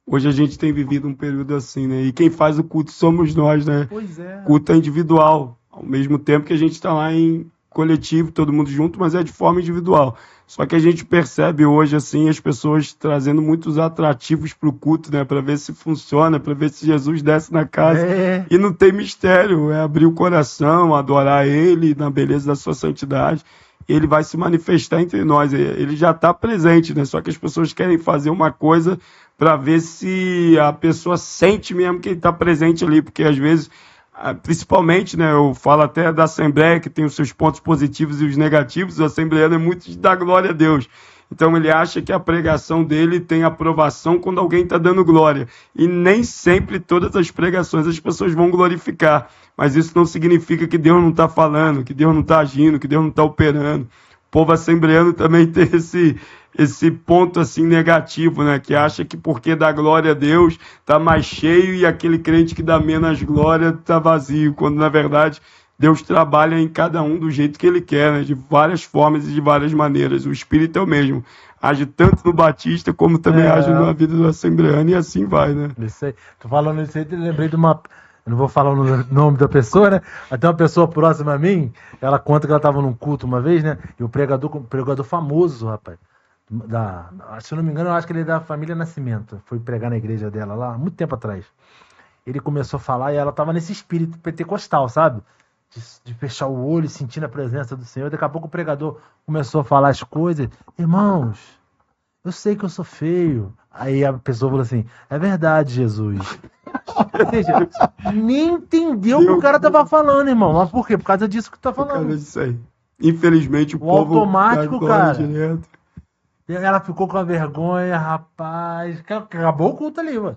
C: Hoje a gente tem vivido um período assim, né? E quem faz o culto somos nós, né?
A: Pois é.
C: Culto é individual. Ao mesmo tempo que a gente está lá em coletivo, todo mundo junto, mas é de forma individual. Só que a gente percebe hoje, assim, as pessoas trazendo muitos atrativos para o culto, né? Para ver se funciona, para ver se Jesus desce na casa. E não tem mistério, é abrir o coração, adorar Ele na beleza da sua santidade. Ele vai se manifestar entre nós. Ele já está presente, né? Só que as pessoas querem fazer uma coisa para ver se a pessoa sente mesmo que ele está presente ali, porque às vezes... Principalmente, né, eu falo até da Assembleia, que tem os seus pontos positivos e os negativos. O assembleano é muito de dar glória a Deus. Então ele acha que a pregação dele tem aprovação quando alguém está dando glória. E nem sempre todas as pregações as pessoas vão glorificar. Mas isso não significa que Deus não está falando, que Deus não está agindo, que Deus não está operando. O povo assembleano também tem esse ponto assim negativo, né? Que acha que porque dá glória a Deus está mais cheio e aquele crente que dá menos glória está vazio, quando na verdade Deus trabalha em cada um do jeito que Ele quer, né? De várias formas e de várias maneiras. O Espírito é o mesmo. Age tanto no Batista como também age na vida do assembleano e assim vai, né?
A: Isso aí. Tô falando isso aí, lembrei de uma... Eu não vou falar o nome da pessoa, né? Até uma pessoa próxima a mim, ela conta que ela estava num culto uma vez, né? E o pregador famoso, rapaz. Se eu não me engano, eu acho que ele é da família Nascimento. Foi pregar na igreja dela lá, muito tempo atrás. Ele começou a falar e ela estava nesse espírito pentecostal, sabe? De fechar o olho, sentindo a presença do Senhor. Daqui a pouco o pregador começou a falar as coisas. Irmãos, eu sei que eu sou feio. Aí a pessoa falou assim, é verdade, Jesus. Ou seja, nem entendeu o que o cara tava falando, irmão. Mas por quê? Por causa disso que tu tá falando.
C: Por causa disso aí. Infelizmente o povo...
A: automático, cara.
C: Direto.
A: E ela ficou com a vergonha, rapaz. Acabou o culto ali, mano.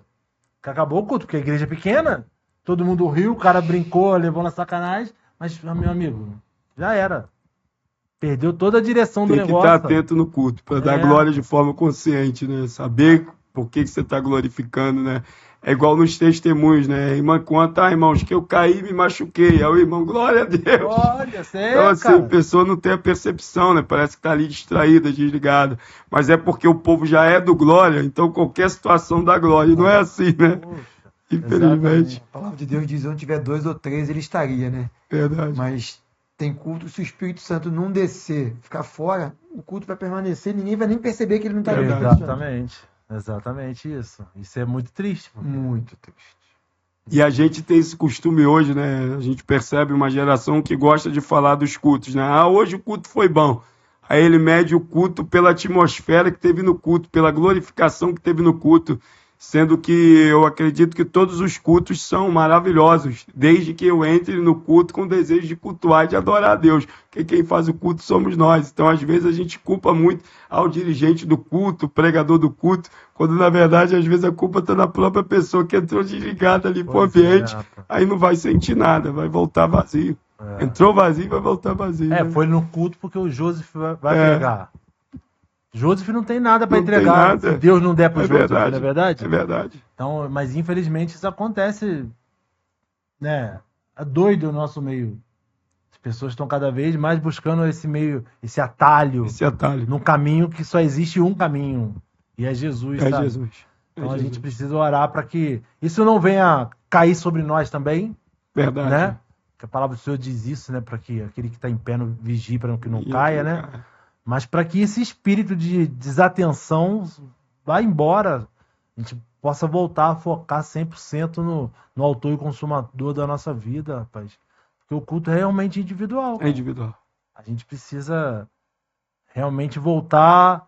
A: Acabou o culto, porque a igreja é pequena. Todo mundo riu, o cara brincou, levou na sacanagem. Mas, meu amigo, já era. Perdeu toda a direção do negócio.
C: Tem que estar atento no culto, para dar glória de forma consciente, né? Saber por que você está glorificando, né? É igual nos testemunhos, né? A irmã conta, irmãos, que eu caí e me machuquei. Aí o irmão, glória a Deus.
A: Olha, sério,
C: então, assim,
A: cara.
C: A pessoa não tem a percepção, né? Parece que está ali distraída, desligada. Mas é porque o povo já é do glória, então qualquer situação dá glória. E não é assim, né? Infelizmente.
B: A palavra de Deus diz: onde tiver 2 ou 3, ele estaria, né?
C: Verdade.
B: Mas tem culto, se o Espírito Santo não descer, ficar fora, o culto vai permanecer, ninguém vai nem perceber que ele não está ali.
A: Exatamente isso. Isso é muito triste.
B: Muito triste.
C: E a gente tem esse costume hoje, né? A gente percebe uma geração que gosta de falar dos cultos, né? Ah, hoje o culto foi bom. Aí ele mede o culto pela atmosfera que teve no culto, pela glorificação que teve no culto, sendo que eu acredito que todos os cultos são maravilhosos, desde que eu entre no culto com o desejo de cultuar e de adorar a Deus, porque quem faz o culto somos nós. Então, às vezes, a gente culpa muito ao dirigente do culto, o pregador do culto, quando, na verdade, às vezes a culpa está na própria pessoa que entrou desligada ali para o ambiente, aí não vai sentir nada, vai voltar vazio. Entrou vazio, vai voltar vazio.
A: Né? Foi no culto porque o Joseph vai pregar. Joseph não tem nada para entregar se Deus não der para o Joseph, não é verdade?
C: É verdade.
A: Então, mas infelizmente isso acontece, né? É doido o nosso meio. As pessoas estão cada vez mais buscando esse meio, esse atalho. Num caminho que só existe um caminho. E é Jesus, sabe?
C: Jesus.
A: Então a gente precisa orar para que isso não venha cair sobre nós também.
C: Verdade.
A: Né? Que a palavra do Senhor diz isso, né? Para que aquele que está em pé não vigie para que não caia, né? Mas para que esse espírito de desatenção vá embora, a gente possa voltar a focar 100% no autor e consumador da nossa vida, rapaz. Porque o culto é realmente individual.
C: É individual.
A: A gente precisa realmente voltar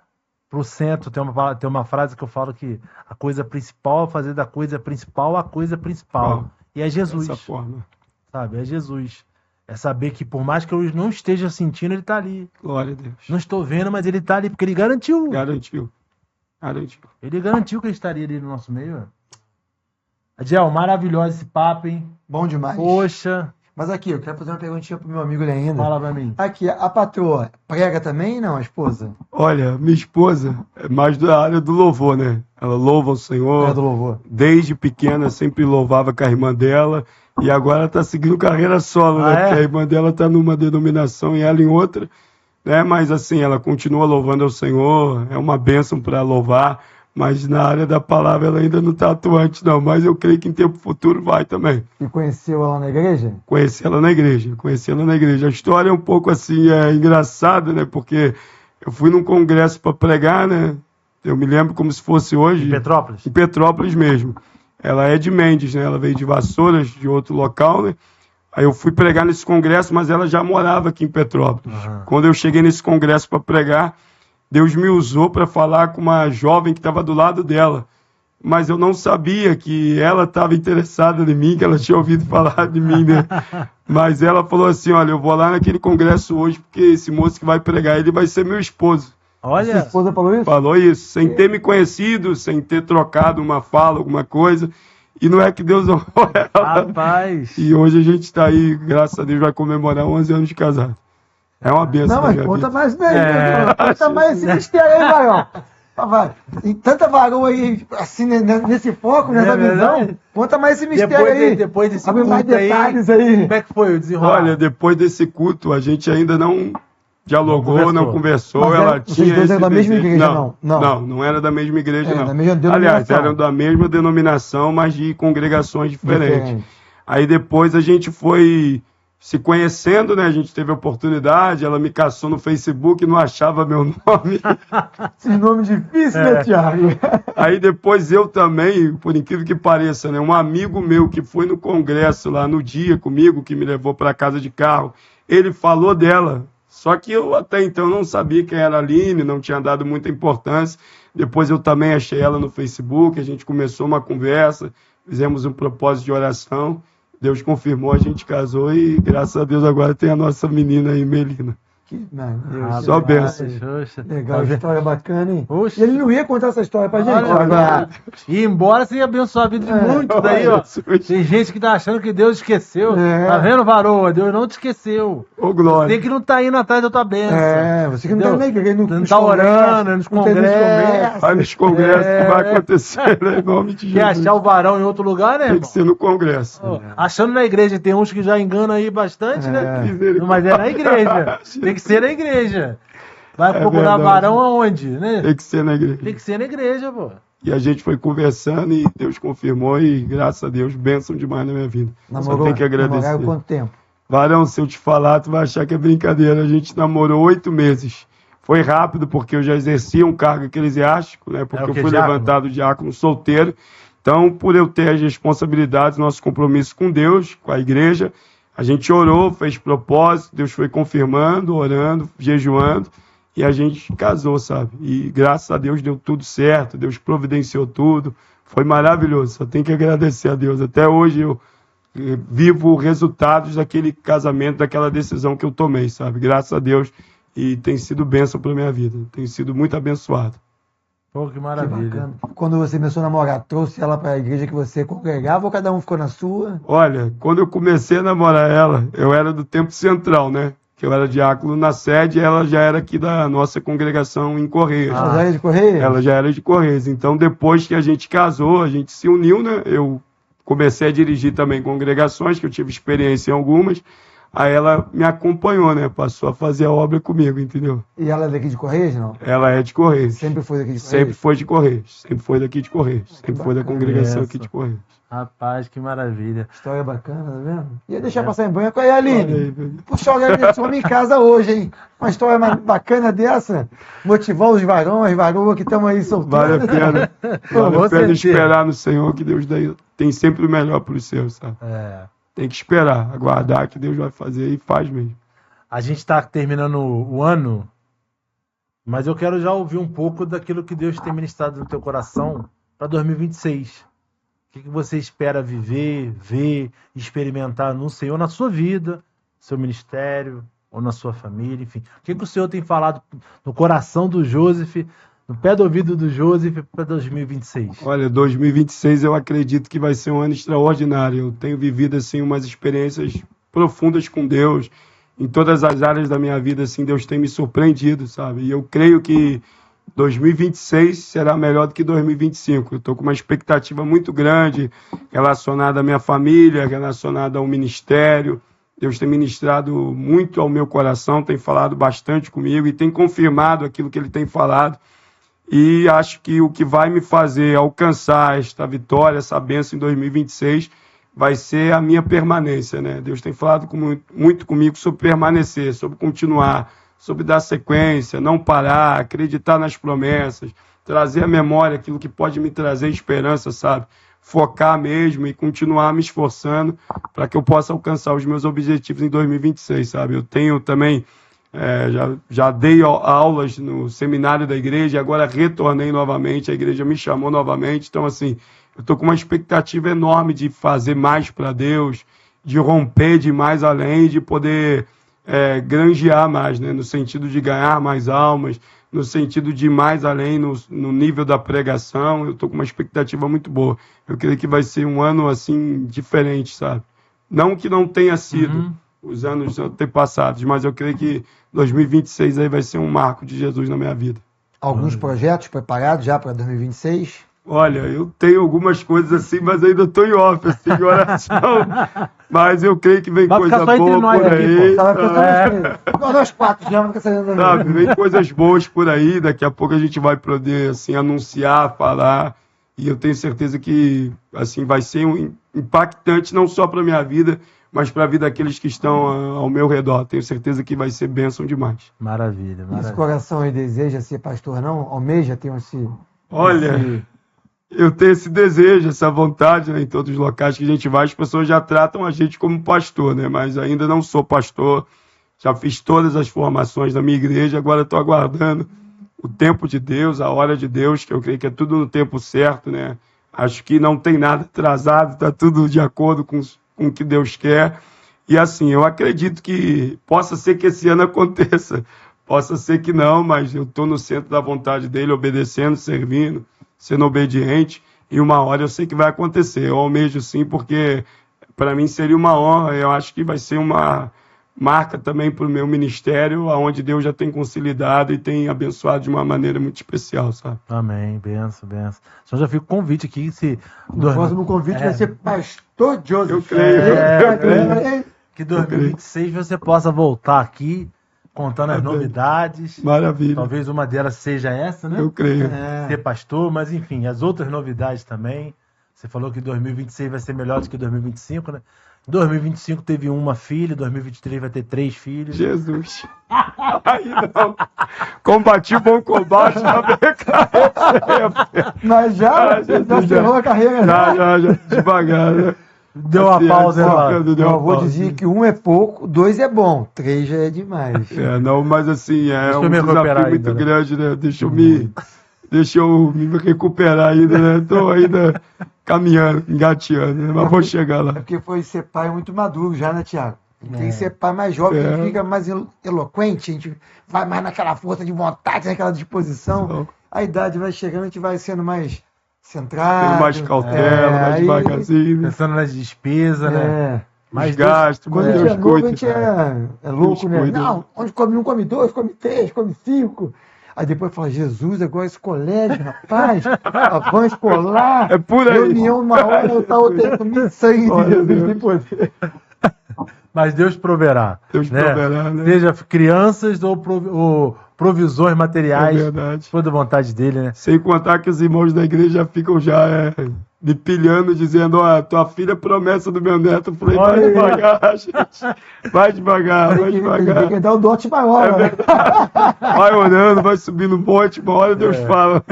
A: pro centro. Tem uma frase que eu falo que a coisa principal é fazer da coisa principal a coisa principal. E é Jesus.
C: Dessa forma.
A: Sabe? É Jesus. É saber que por mais que eu não esteja sentindo, ele tá ali.
C: Glória a Deus.
A: Não estou vendo, mas ele tá ali, porque ele garantiu.
C: Garantiu.
A: Ele garantiu que ele estaria ali no nosso meio. Adiel, maravilhoso esse papo, hein?
B: Bom demais.
A: Poxa.
B: Mas aqui, eu quero fazer uma perguntinha pro meu amigo ali ainda.
A: Fala pra mim.
B: Aqui, a patroa prega também, não, a esposa?
C: Olha, minha esposa é mais da área do louvor, né? Ela louva o Senhor.
B: É do louvor.
C: Desde pequena, sempre louvava com a irmã dela. E agora ela está seguindo carreira solo, né? Porque a irmã dela está numa denominação e ela em outra, né? Mas assim, ela continua louvando ao Senhor, é uma bênção para louvar, mas na área da palavra ela ainda não está atuante, não. Mas eu creio que em tempo futuro vai também.
B: E conheceu ela na igreja?
C: Conheci ela na igreja. A história é um pouco assim, engraçada, né? Porque eu fui num congresso para pregar, né? Eu me lembro como se fosse hoje.
A: Em Petrópolis?
C: Em Petrópolis mesmo. Ela é de Mendes, né? Ela veio de Vassouras, de outro local, né? Aí eu fui pregar nesse congresso, mas ela já morava aqui em Petrópolis. Quando eu cheguei nesse congresso para pregar, Deus me usou para falar com uma jovem que estava do lado dela. Mas eu não sabia que ela estava interessada em mim, que ela tinha ouvido falar de mim, né? Mas ela falou assim, olha, eu vou lá naquele congresso hoje, porque esse moço que vai pregar, ele vai ser meu esposo.
A: Olha,
B: sua esposa falou isso?
C: Falou isso, sem ter me conhecido, sem ter trocado uma fala, alguma coisa. E não é que Deus honrou ela.
A: Rapaz.
C: E hoje a gente está aí, graças a Deus, vai comemorar 11 anos de casado. É uma bênção.
B: Não, mas conta
C: vida.
B: mais daí, conta mais esse mistério aí, Varão. Vai. Tem tanta varão aí, assim, nesse foco, nessa visão. Conta mais esse mistério aí.
A: Depois desse
B: culto mais detalhes
A: aí. Como é que foi o desenrolar?
C: Olha, depois desse culto, a gente ainda não dialogou, não conversou.
B: Mas
C: ela tinha
B: vocês dois eram da mesma igreja,
C: não era da mesma igreja, não.
B: Da mesma denominação.
C: Aliás, eram da mesma denominação, mas de congregações diferentes. Aí depois a gente foi se conhecendo, né? A gente teve a oportunidade, ela me caçou no Facebook, não achava meu nome.
B: Esse nome difícil, né, Thiago?
C: Aí depois eu também, por incrível que pareça, né? Um amigo meu que foi no congresso lá no dia comigo, que me levou para casa de carro, ele falou dela. Só que eu até então não sabia quem era a Aline, não tinha dado muita importância. Depois eu também achei ela no Facebook, a gente começou uma conversa, fizemos um propósito de oração. Deus confirmou, a gente casou e graças a Deus agora tem a nossa menina aí, Melina.
B: Que Deus.
C: Só benção.
B: Legal, história bacana, hein? E ele não ia contar essa história pra gente.
A: Agora, e embora você ia abençoar a vida de muitos daí, ó. Tem gente que tá achando que Deus esqueceu. Tá vendo, varoa? Deus não te esqueceu.
C: Ô, glória.
A: Você que não tá indo atrás da tua bênção.
B: Você que não tá na igreja.
A: Não tá orando, nos congressos.
C: Vai nos congressos que vai acontecer, né? Em nome de Jesus.
A: Quer achar o varão em outro lugar, né?
C: Tem que ser no congresso.
A: Achando na igreja, tem uns que já enganam aí bastante, né? Mas é na igreja. Tem que ser na igreja. Vai procurar varão aonde, né?
C: Tem que ser na igreja.
A: Tem que ser na igreja, pô.
C: E a gente foi conversando e Deus confirmou e, graças a Deus, bênção demais na minha vida. Só tenho que agradecer.
B: Namoraram quanto tempo?
C: Varão, se eu te falar, tu vai achar que é brincadeira. A gente namorou 8 meses. Foi rápido, porque eu já exercia um cargo eclesiástico, né? Porque eu fui levantado diácono solteiro. Então, por eu ter as responsabilidades, nosso compromisso com Deus, com a igreja, a gente orou, fez propósito, Deus foi confirmando, orando, jejuando, e a gente casou, sabe? E graças a Deus deu tudo certo, Deus providenciou tudo. Foi maravilhoso, só tenho que agradecer a Deus. Até hoje eu vivo resultados daquele casamento, daquela decisão que eu tomei, sabe? Graças a Deus. E tem sido bênção para minha vida. Tenho sido muito abençoado.
A: Pô, que maravilha.
B: Que quando você começou a namorar, trouxe ela para a igreja que você congregava ou cada um ficou na sua?
C: Olha, quando eu comecei a namorar ela, eu era do Tempo Central, né? Que eu era diácono na sede e ela já era aqui da nossa congregação em Correios.
B: Ela já era de Correios?
C: Ela já era de Correios. Então, depois que a gente casou, a gente se uniu, né? Eu comecei a dirigir também congregações, que eu tive experiência em algumas. Aí ela me acompanhou, né? Passou a fazer a obra comigo, entendeu?
B: E ela é daqui de Correios, não?
C: Ela é de Correios.
B: Sempre foi daqui de Correios?
C: Sempre foi de Correios. Sempre foi daqui de Correios. Sempre foi da congregação aqui de Correios.
A: Rapaz, que maravilha.
B: História bacana, tá vendo? Ia deixar passar em branco. Aí, Aline, puxa a orelha desse homem em casa hoje, hein? Uma história bacana dessa. Motivar os varões, varoas que estão aí soltando.
C: Vale a pena. Vale a pena esperar no Senhor, que Deus tem sempre o melhor para os seus, sabe? Tem que esperar, aguardar que Deus vai fazer e faz mesmo.
A: A gente está terminando o ano, mas eu quero já ouvir um pouco daquilo que Deus tem ministrado no teu coração para 2026. O que você espera viver, ver, experimentar no Senhor, na sua vida, seu ministério ou na sua família, enfim. O que o Senhor tem falado no coração do Joseph, no pé do ouvido do Joseph para 2026?
C: Olha, 2026 eu acredito que vai ser um ano extraordinário. Eu tenho vivido assim umas experiências profundas com Deus. Em todas as áreas da minha vida, assim, Deus tem me surpreendido, sabe? E eu creio que 2026 será melhor do que 2025. Eu estou com uma expectativa muito grande relacionada à minha família, relacionada ao ministério. Deus tem ministrado muito ao meu coração, tem falado bastante comigo e tem confirmado aquilo que Ele tem falado. E acho que o que vai me fazer alcançar esta vitória, essa bênção em 2026, vai ser a minha permanência, né? Deus tem falado muito comigo sobre permanecer, sobre continuar, sobre dar sequência, não parar, acreditar nas promessas, trazer à memória aquilo que pode me trazer esperança, sabe? Focar mesmo e continuar me esforçando para que eu possa alcançar os meus objetivos em 2026, sabe? Eu tenho também... já dei aulas no seminário da igreja, agora retornei novamente, a igreja me chamou novamente, então assim, eu estou com uma expectativa enorme de fazer mais para Deus, de romper de mais além, de poder granjear mais, né? No sentido de ganhar mais almas, no sentido de ir mais além no nível da pregação. Eu estou com uma expectativa muito boa. Eu creio que vai ser um ano assim diferente, sabe? Não que não tenha sido os anos antepassados, mas eu creio que 2026 aí vai ser um marco de Jesus na minha vida.
B: Alguns projetos preparados já para 2026?
C: Olha, eu tenho algumas coisas assim, mas ainda estou em off, assim, em oração. Mas eu creio que vem coisa boa por aí.
B: Nós quatro já vamos sabendo.
C: Sabe, vem coisas boas por aí, daqui a pouco a gente vai poder assim, anunciar, falar. E eu tenho certeza que assim, vai ser impactante não só para a minha vida, mas para a vida daqueles que estão ao meu redor. Tenho certeza que vai ser bênção demais.
A: Maravilha, maravilha.
B: Esse coração aí deseja ser pastor, não? Almeja ter esse...
C: Olha, eu tenho esse desejo, essa vontade, né, em todos os locais que a gente vai. As pessoas já tratam a gente como pastor, né? Mas ainda não sou pastor. Já fiz todas as formações da minha igreja, agora estou aguardando o tempo de Deus, a hora de Deus, que eu creio que é tudo no tempo certo, né? Acho que não tem nada atrasado, está tudo de acordo com o que Deus quer. E assim, eu acredito que possa ser que esse ano aconteça, possa ser que não, mas eu estou no centro da vontade dele, obedecendo, servindo, sendo obediente, e uma hora eu sei que vai acontecer. Eu almejo sim, porque para mim seria uma honra, eu acho que vai ser uma marca também para o meu ministério, onde Deus já tem consolidado e tem abençoado de uma maneira muito especial, sabe?
A: Amém, benção, benção. Só já fica o convite aqui.
B: O próximo convite vai ser Pastor Joseph.
C: Eu creio.
A: Que 2026 você possa voltar aqui contando as
C: Amém.
A: novidades.
C: Maravilha.
A: Talvez uma delas seja essa, né?
C: Eu creio.
A: Ser pastor, mas enfim, as outras novidades também. Você falou que 2026 vai ser melhor do que 2025, né? 2025 teve uma filha, 2023 vai ter 3 filhos.
C: Jesus. Aí não. Combati o bom combate, também
B: Mas já encerrou a carreira.
C: Já, devagar, né?
A: Deu uma pausa, né?
B: Eu vou dizer que 1 é pouco, 2 é bom, 3 já é demais.
C: Não, mas assim,
A: Deixa eu
C: um
A: me recuperar
C: desafio muito
A: ainda, né?
C: grande, né? Deixa eu me recuperar ainda, né? Tô ainda caminhando, engateando, né? Mas vou chegar lá.
B: É porque foi ser pai muito maduro já, né, Thiago? Tem que ser pai mais jovem, a gente fica mais eloquente, a gente vai mais naquela força de vontade, naquela disposição. A idade vai chegando, a gente vai sendo mais centrado.
C: Tendo mais cautela, mais devagarzinho.
A: Pensando nas despesas, né?
C: Mais gastos,
B: quando a gente é novo, a gente é louco, né?
C: cuida.
B: Não, onde come 1, come 2, come 3, come 5. Aí depois fala, Jesus, agora esse colégio, rapaz, a van escolar,
C: É por aí.
B: reunião uma hora, outra outra, comigo sangue de Jesus, tem poder.
A: Mas Deus proverá.
C: Deus proverá, né?
A: Seja crianças ou provisões materiais.
C: É verdade.
A: Foi da vontade dele, né?
C: Sem contar que os irmãos da igreja ficam já me pilhando, dizendo, tua filha é promessa do meu neto. Eu falei, vai devagar, gente. Vai devagar, vai devagar.
B: Tem que dar o dote maior, né?
C: Vai orando, vai subindo um monte, uma hora Deus fala.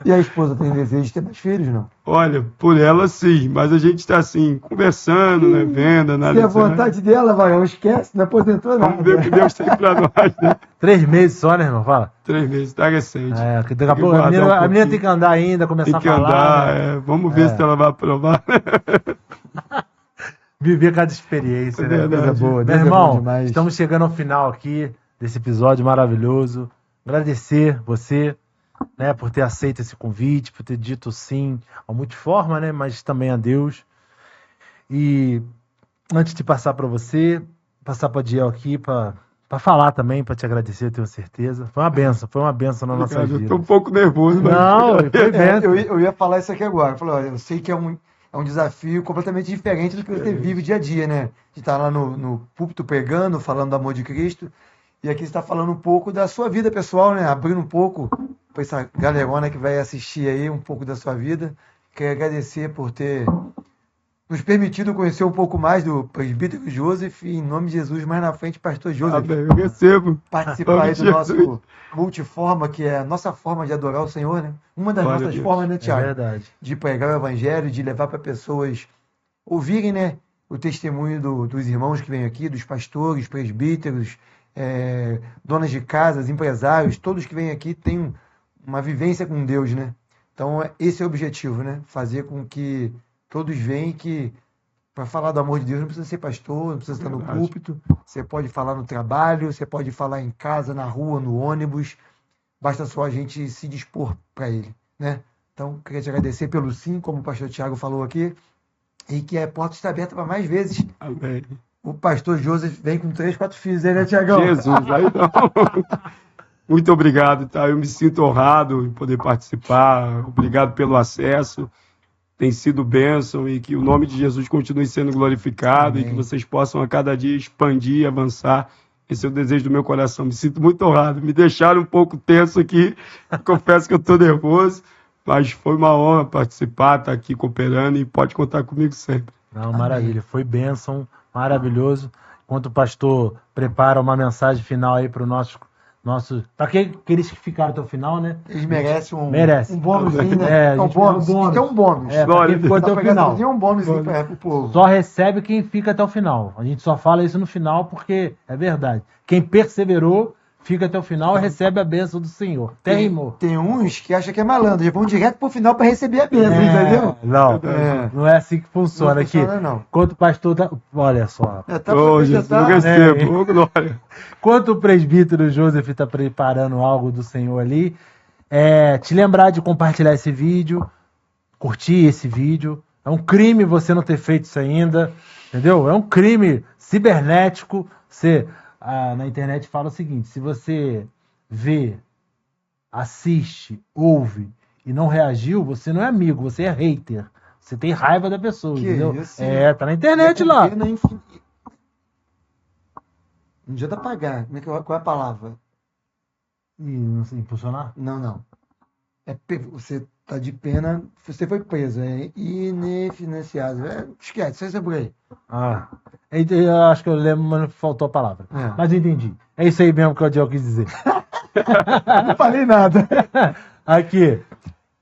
B: E a esposa tem desejo de ter mais filhos, não?
C: Olha, por ela sim, mas a gente está assim, conversando, né, vendo,
B: Se a
C: analisando.
B: vontade dela, vai, não esquece, não aposentou nada.
C: Vamos ver o que Deus tem para nós, né?
A: 3 meses só, né, irmão? Fala.
C: 3 meses, tá recente.
A: Que daqui a pouco a menina tem que andar ainda, começar
C: Tem que
A: a falar.
C: andar,
A: né?
C: Vamos ver se ela vai aprovar.
A: Viver cada experiência, né?
C: verdade.
B: Coisa boa,
A: Meu
B: Deus é bom
A: irmão,
B: demais.
A: estamos chegando ao final aqui desse episódio maravilhoso. Agradecer você, né, por ter aceito esse convite, por ter dito sim ao Multiforma, né, mas também a Deus. E antes de passar para você, passar para o Diel aqui para falar também, para te agradecer, eu tenho certeza. Foi uma benção na nossa
C: Eu
A: vida.
C: tô um pouco nervoso, mas...
A: Não, foi benção.
B: Eu ia falar isso aqui agora. Eu falei, olha, eu sei que é um desafio completamente diferente do que você vive dia a dia, né? De estar lá no púlpito pregando, falando do amor de Cristo. E aqui você está falando um pouco da sua vida pessoal, né? Abrindo um pouco para essa galerona que vai assistir aí um pouco da sua vida. Quero agradecer por ter nos permitido conhecer um pouco mais do presbítero Joseph e, em nome de Jesus, mais na frente, pastor Joseph.
C: Amém, eu recebo.
B: Participar aí do nosso Multiforma, que é a nossa forma de adorar o Senhor, né? Uma das
C: Glória a
B: nossas
C: Deus.
B: formas, né, Tiago?
A: É verdade.
B: De pregar o evangelho, de levar para pessoas ouvirem, né, o testemunho dos irmãos que vêm aqui, dos pastores, presbíteros, donas de casas, empresários, todos que vêm aqui têm uma vivência com Deus, né? Então, esse é o objetivo, né? Fazer com que todos venham que para falar do amor de Deus não precisa ser pastor, não precisa estar no
C: Verdade.
B: púlpito, você pode falar no trabalho, você pode falar em casa, na rua, no ônibus, basta só a gente se dispor para ele, né? Então, queria te agradecer pelo sim, como o pastor Tiago falou aqui, e que a porta está aberta para mais vezes.
C: Amém.
B: O pastor Joseph vem com 3, 4 filhos aí, né, Tiagão?
C: Jesus, aí não. Muito obrigado, tá? Eu me sinto honrado em poder participar. Obrigado pelo acesso. Tem sido bênção e que o nome de Jesus continue sendo glorificado.
B: Amém.
C: E que vocês possam a cada dia expandir, avançar. Esse é o desejo do meu coração. Me sinto muito honrado. Me deixaram um pouco tenso aqui. Confesso que eu estou nervoso, mas foi uma honra participar, estar aqui cooperando e pode contar comigo sempre.
A: Não, maravilha. Foi bênção, maravilhoso. Enquanto o pastor prepara uma mensagem final aí para o nosso... Para aqueles que ficaram até o final, né?
B: Eles merecem
A: Merece.
B: um bônusinho, né?
A: É,
B: um bônus.
A: um bônus.
B: Tem um bônus.
A: Pra quem ficou até o final.
B: Tem um bônusinho para o povo.
A: Só recebe quem fica até o final. A gente só fala isso no final porque é verdade. Quem perseverou, fica até o final e recebe a bênção do Senhor.
B: Tem uns que acham que é malandro, já vão direto pro final para receber a bênção, entendeu?
A: Não é assim que funciona,
B: Não funciona, não.
A: Enquanto o pastor tá... Olha só.
B: Tá
C: Ô, Jesus, eu recebo. Ô, glória.
A: Enquanto o presbítero Joseph está preparando algo do Senhor ali, te lembrar de compartilhar esse vídeo, curtir esse vídeo. É um crime você não ter feito isso ainda, entendeu? É um crime cibernético. Você, na internet fala o seguinte, se você vê, assiste, ouve e não reagiu, você não é amigo, você é hater. Você tem raiva da pessoa,
B: Que
A: entendeu?
B: isso?
A: Tá na internet lá.
B: Não adianta pagar. Qual é a palavra?
A: E não sei, impulsionar?
B: Não. Você tá de pena, você foi preso. É inefinanciável. Esquece, você é por aí.
A: Ah, eu acho que eu lembro, mas faltou a palavra.
B: É.
A: Mas eu entendi. É isso aí mesmo que o Adiel quis dizer.
B: Não falei nada.
A: Aqui,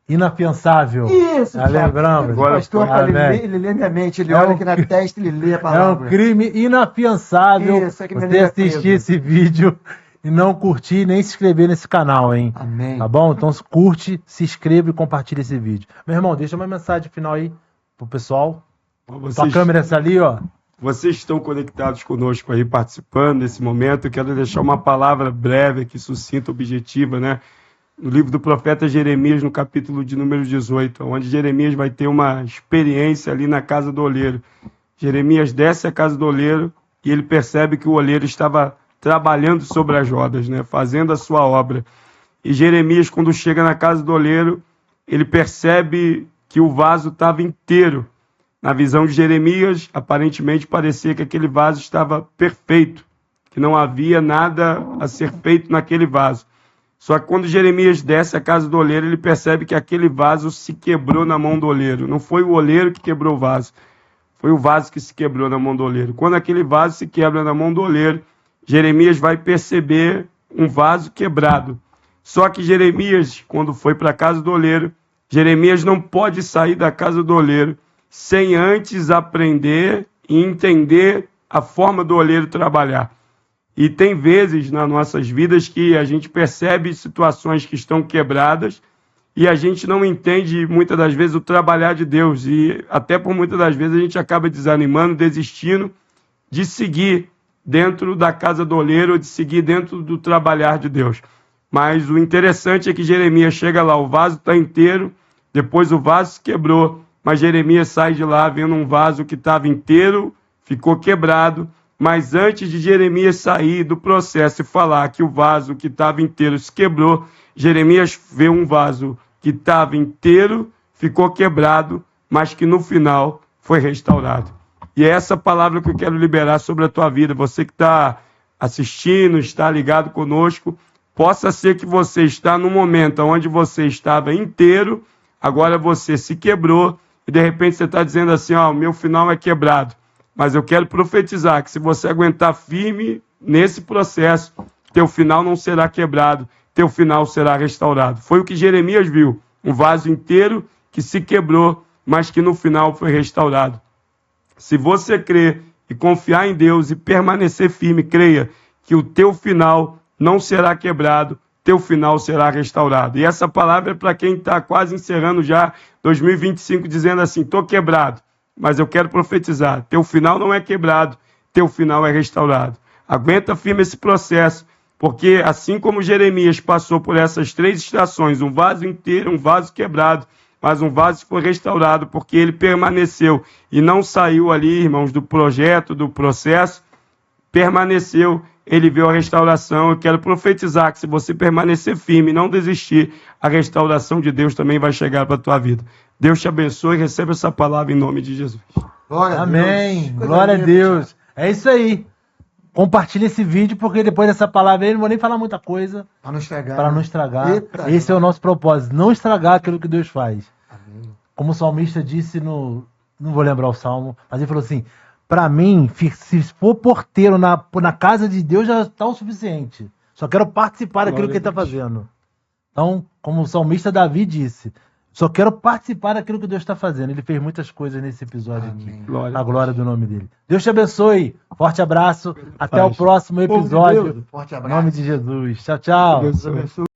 A: inafiançável.
B: Isso,
A: Tá lembrando?
C: Agora
B: O pastor,
A: Amém.
B: ele lê minha mente, ele
A: É
B: olha
A: um-
B: aqui na testa, ele lê a
A: É um
B: palavra.
A: crime inafiançável
B: Isso, é que me
A: você
B: lembra
A: assistir
B: preso.
A: esse vídeo e não curtir nem se inscrever nesse canal, hein?
B: Amém.
A: Tá bom? Então curte, se inscreva e compartilha esse vídeo. Meu irmão, deixa uma mensagem final aí pro pessoal. Tua
C: Vocês,
A: câmera é essa ali, ó.
C: vocês estão conectados conosco aí, participando desse momento. Eu quero deixar uma palavra breve aqui, sucinta, objetiva, né? No livro do profeta Jeremias, no capítulo de número 18, onde Jeremias vai ter uma experiência ali na casa do oleiro. Jeremias desce à casa do oleiro e ele percebe que o oleiro estava trabalhando sobre as rodas, né? Fazendo a sua obra. E Jeremias, quando chega na casa do oleiro, ele percebe que o vaso estava inteiro. Na visão de Jeremias, aparentemente parecia que aquele vaso estava perfeito, que não havia nada a ser feito naquele vaso. Só que quando Jeremias desce à casa do oleiro, ele percebe que aquele vaso se quebrou na mão do oleiro. Não foi o oleiro que quebrou o vaso, foi o vaso que se quebrou na mão do oleiro. Quando aquele vaso se quebra na mão do oleiro, Jeremias vai perceber um vaso quebrado. Só que Jeremias, quando foi para a casa do oleiro, Jeremias não pode sair da casa do oleiro sem antes aprender e entender a forma do oleiro trabalhar. E tem vezes nas nossas vidas que a gente percebe situações que estão quebradas e a gente não entende muitas das vezes o trabalhar de Deus. E até por muitas das vezes a gente acaba desanimando, desistindo de seguir dentro da casa do oleiro, de seguir dentro do trabalhar de Deus. Mas o interessante é que Jeremias chega lá, o vaso está inteiro, depois o vaso se quebrou, mas Jeremias sai de lá vendo um vaso que estava inteiro, ficou quebrado, mas antes de Jeremias sair do processo e falar que o vaso que estava inteiro se quebrou, Jeremias vê um vaso que estava inteiro, ficou quebrado, mas que no final foi restaurado. E é essa palavra que eu quero liberar sobre a tua vida. Você que está assistindo, está ligado conosco, possa ser que você está no momento onde você estava inteiro, agora você se quebrou e de repente você está dizendo assim, ó, o meu final é quebrado. Mas eu quero profetizar que se você aguentar firme nesse processo, teu final não será quebrado, teu final será restaurado. Foi o que Jeremias viu, um vaso inteiro que se quebrou, mas que no final foi restaurado. Se você crer e confiar em Deus e permanecer firme, creia que o teu final não será quebrado, teu final será restaurado. E essa palavra é para quem está quase encerrando já 2025, dizendo assim, estou quebrado, mas eu quero profetizar, teu final não é quebrado, teu final é restaurado. Aguenta firme esse processo, porque assim como Jeremias passou por essas 3 estações, um vaso inteiro, um vaso quebrado, mas um vaso foi restaurado, porque ele permaneceu e não saiu ali, irmãos, do projeto, do processo, permaneceu, ele viu a restauração. Eu quero profetizar que se você permanecer firme e não desistir, a restauração de Deus também vai chegar para a tua vida. Deus te abençoe e receba essa palavra em nome de Jesus.
B: Glória a
A: Amém.
B: Deus. Coisa
A: Glória a
B: linda,
A: Deus.
B: Thiago.
A: É isso aí. Compartilha esse vídeo, porque depois dessa palavra aí, não vou nem falar muita coisa
B: Para não estragar.
A: para
B: né?
A: não estragar.
B: Eita,
A: Esse é o nosso propósito, não estragar aquilo que Deus faz.
B: Amém.
A: Como o salmista disse no... Não vou lembrar o salmo, mas ele falou assim, para mim, se for porteiro na casa de Deus, já está o suficiente. Só quero participar daquilo que ele está fazendo. Então, como o salmista Davi disse, só quero participar daquilo que Deus está fazendo. Ele fez muitas coisas nesse episódio aqui.
B: Amém.
C: Glória.
A: Na glória do nome dele. Deus te abençoe. Forte abraço. Até
C: Paz.
A: o próximo
B: Povo de
A: episódio.
B: Deus, forte
A: Em
B: abraço.
A: nome de Jesus. Tchau, tchau.
C: Deus
B: Deus abençoe.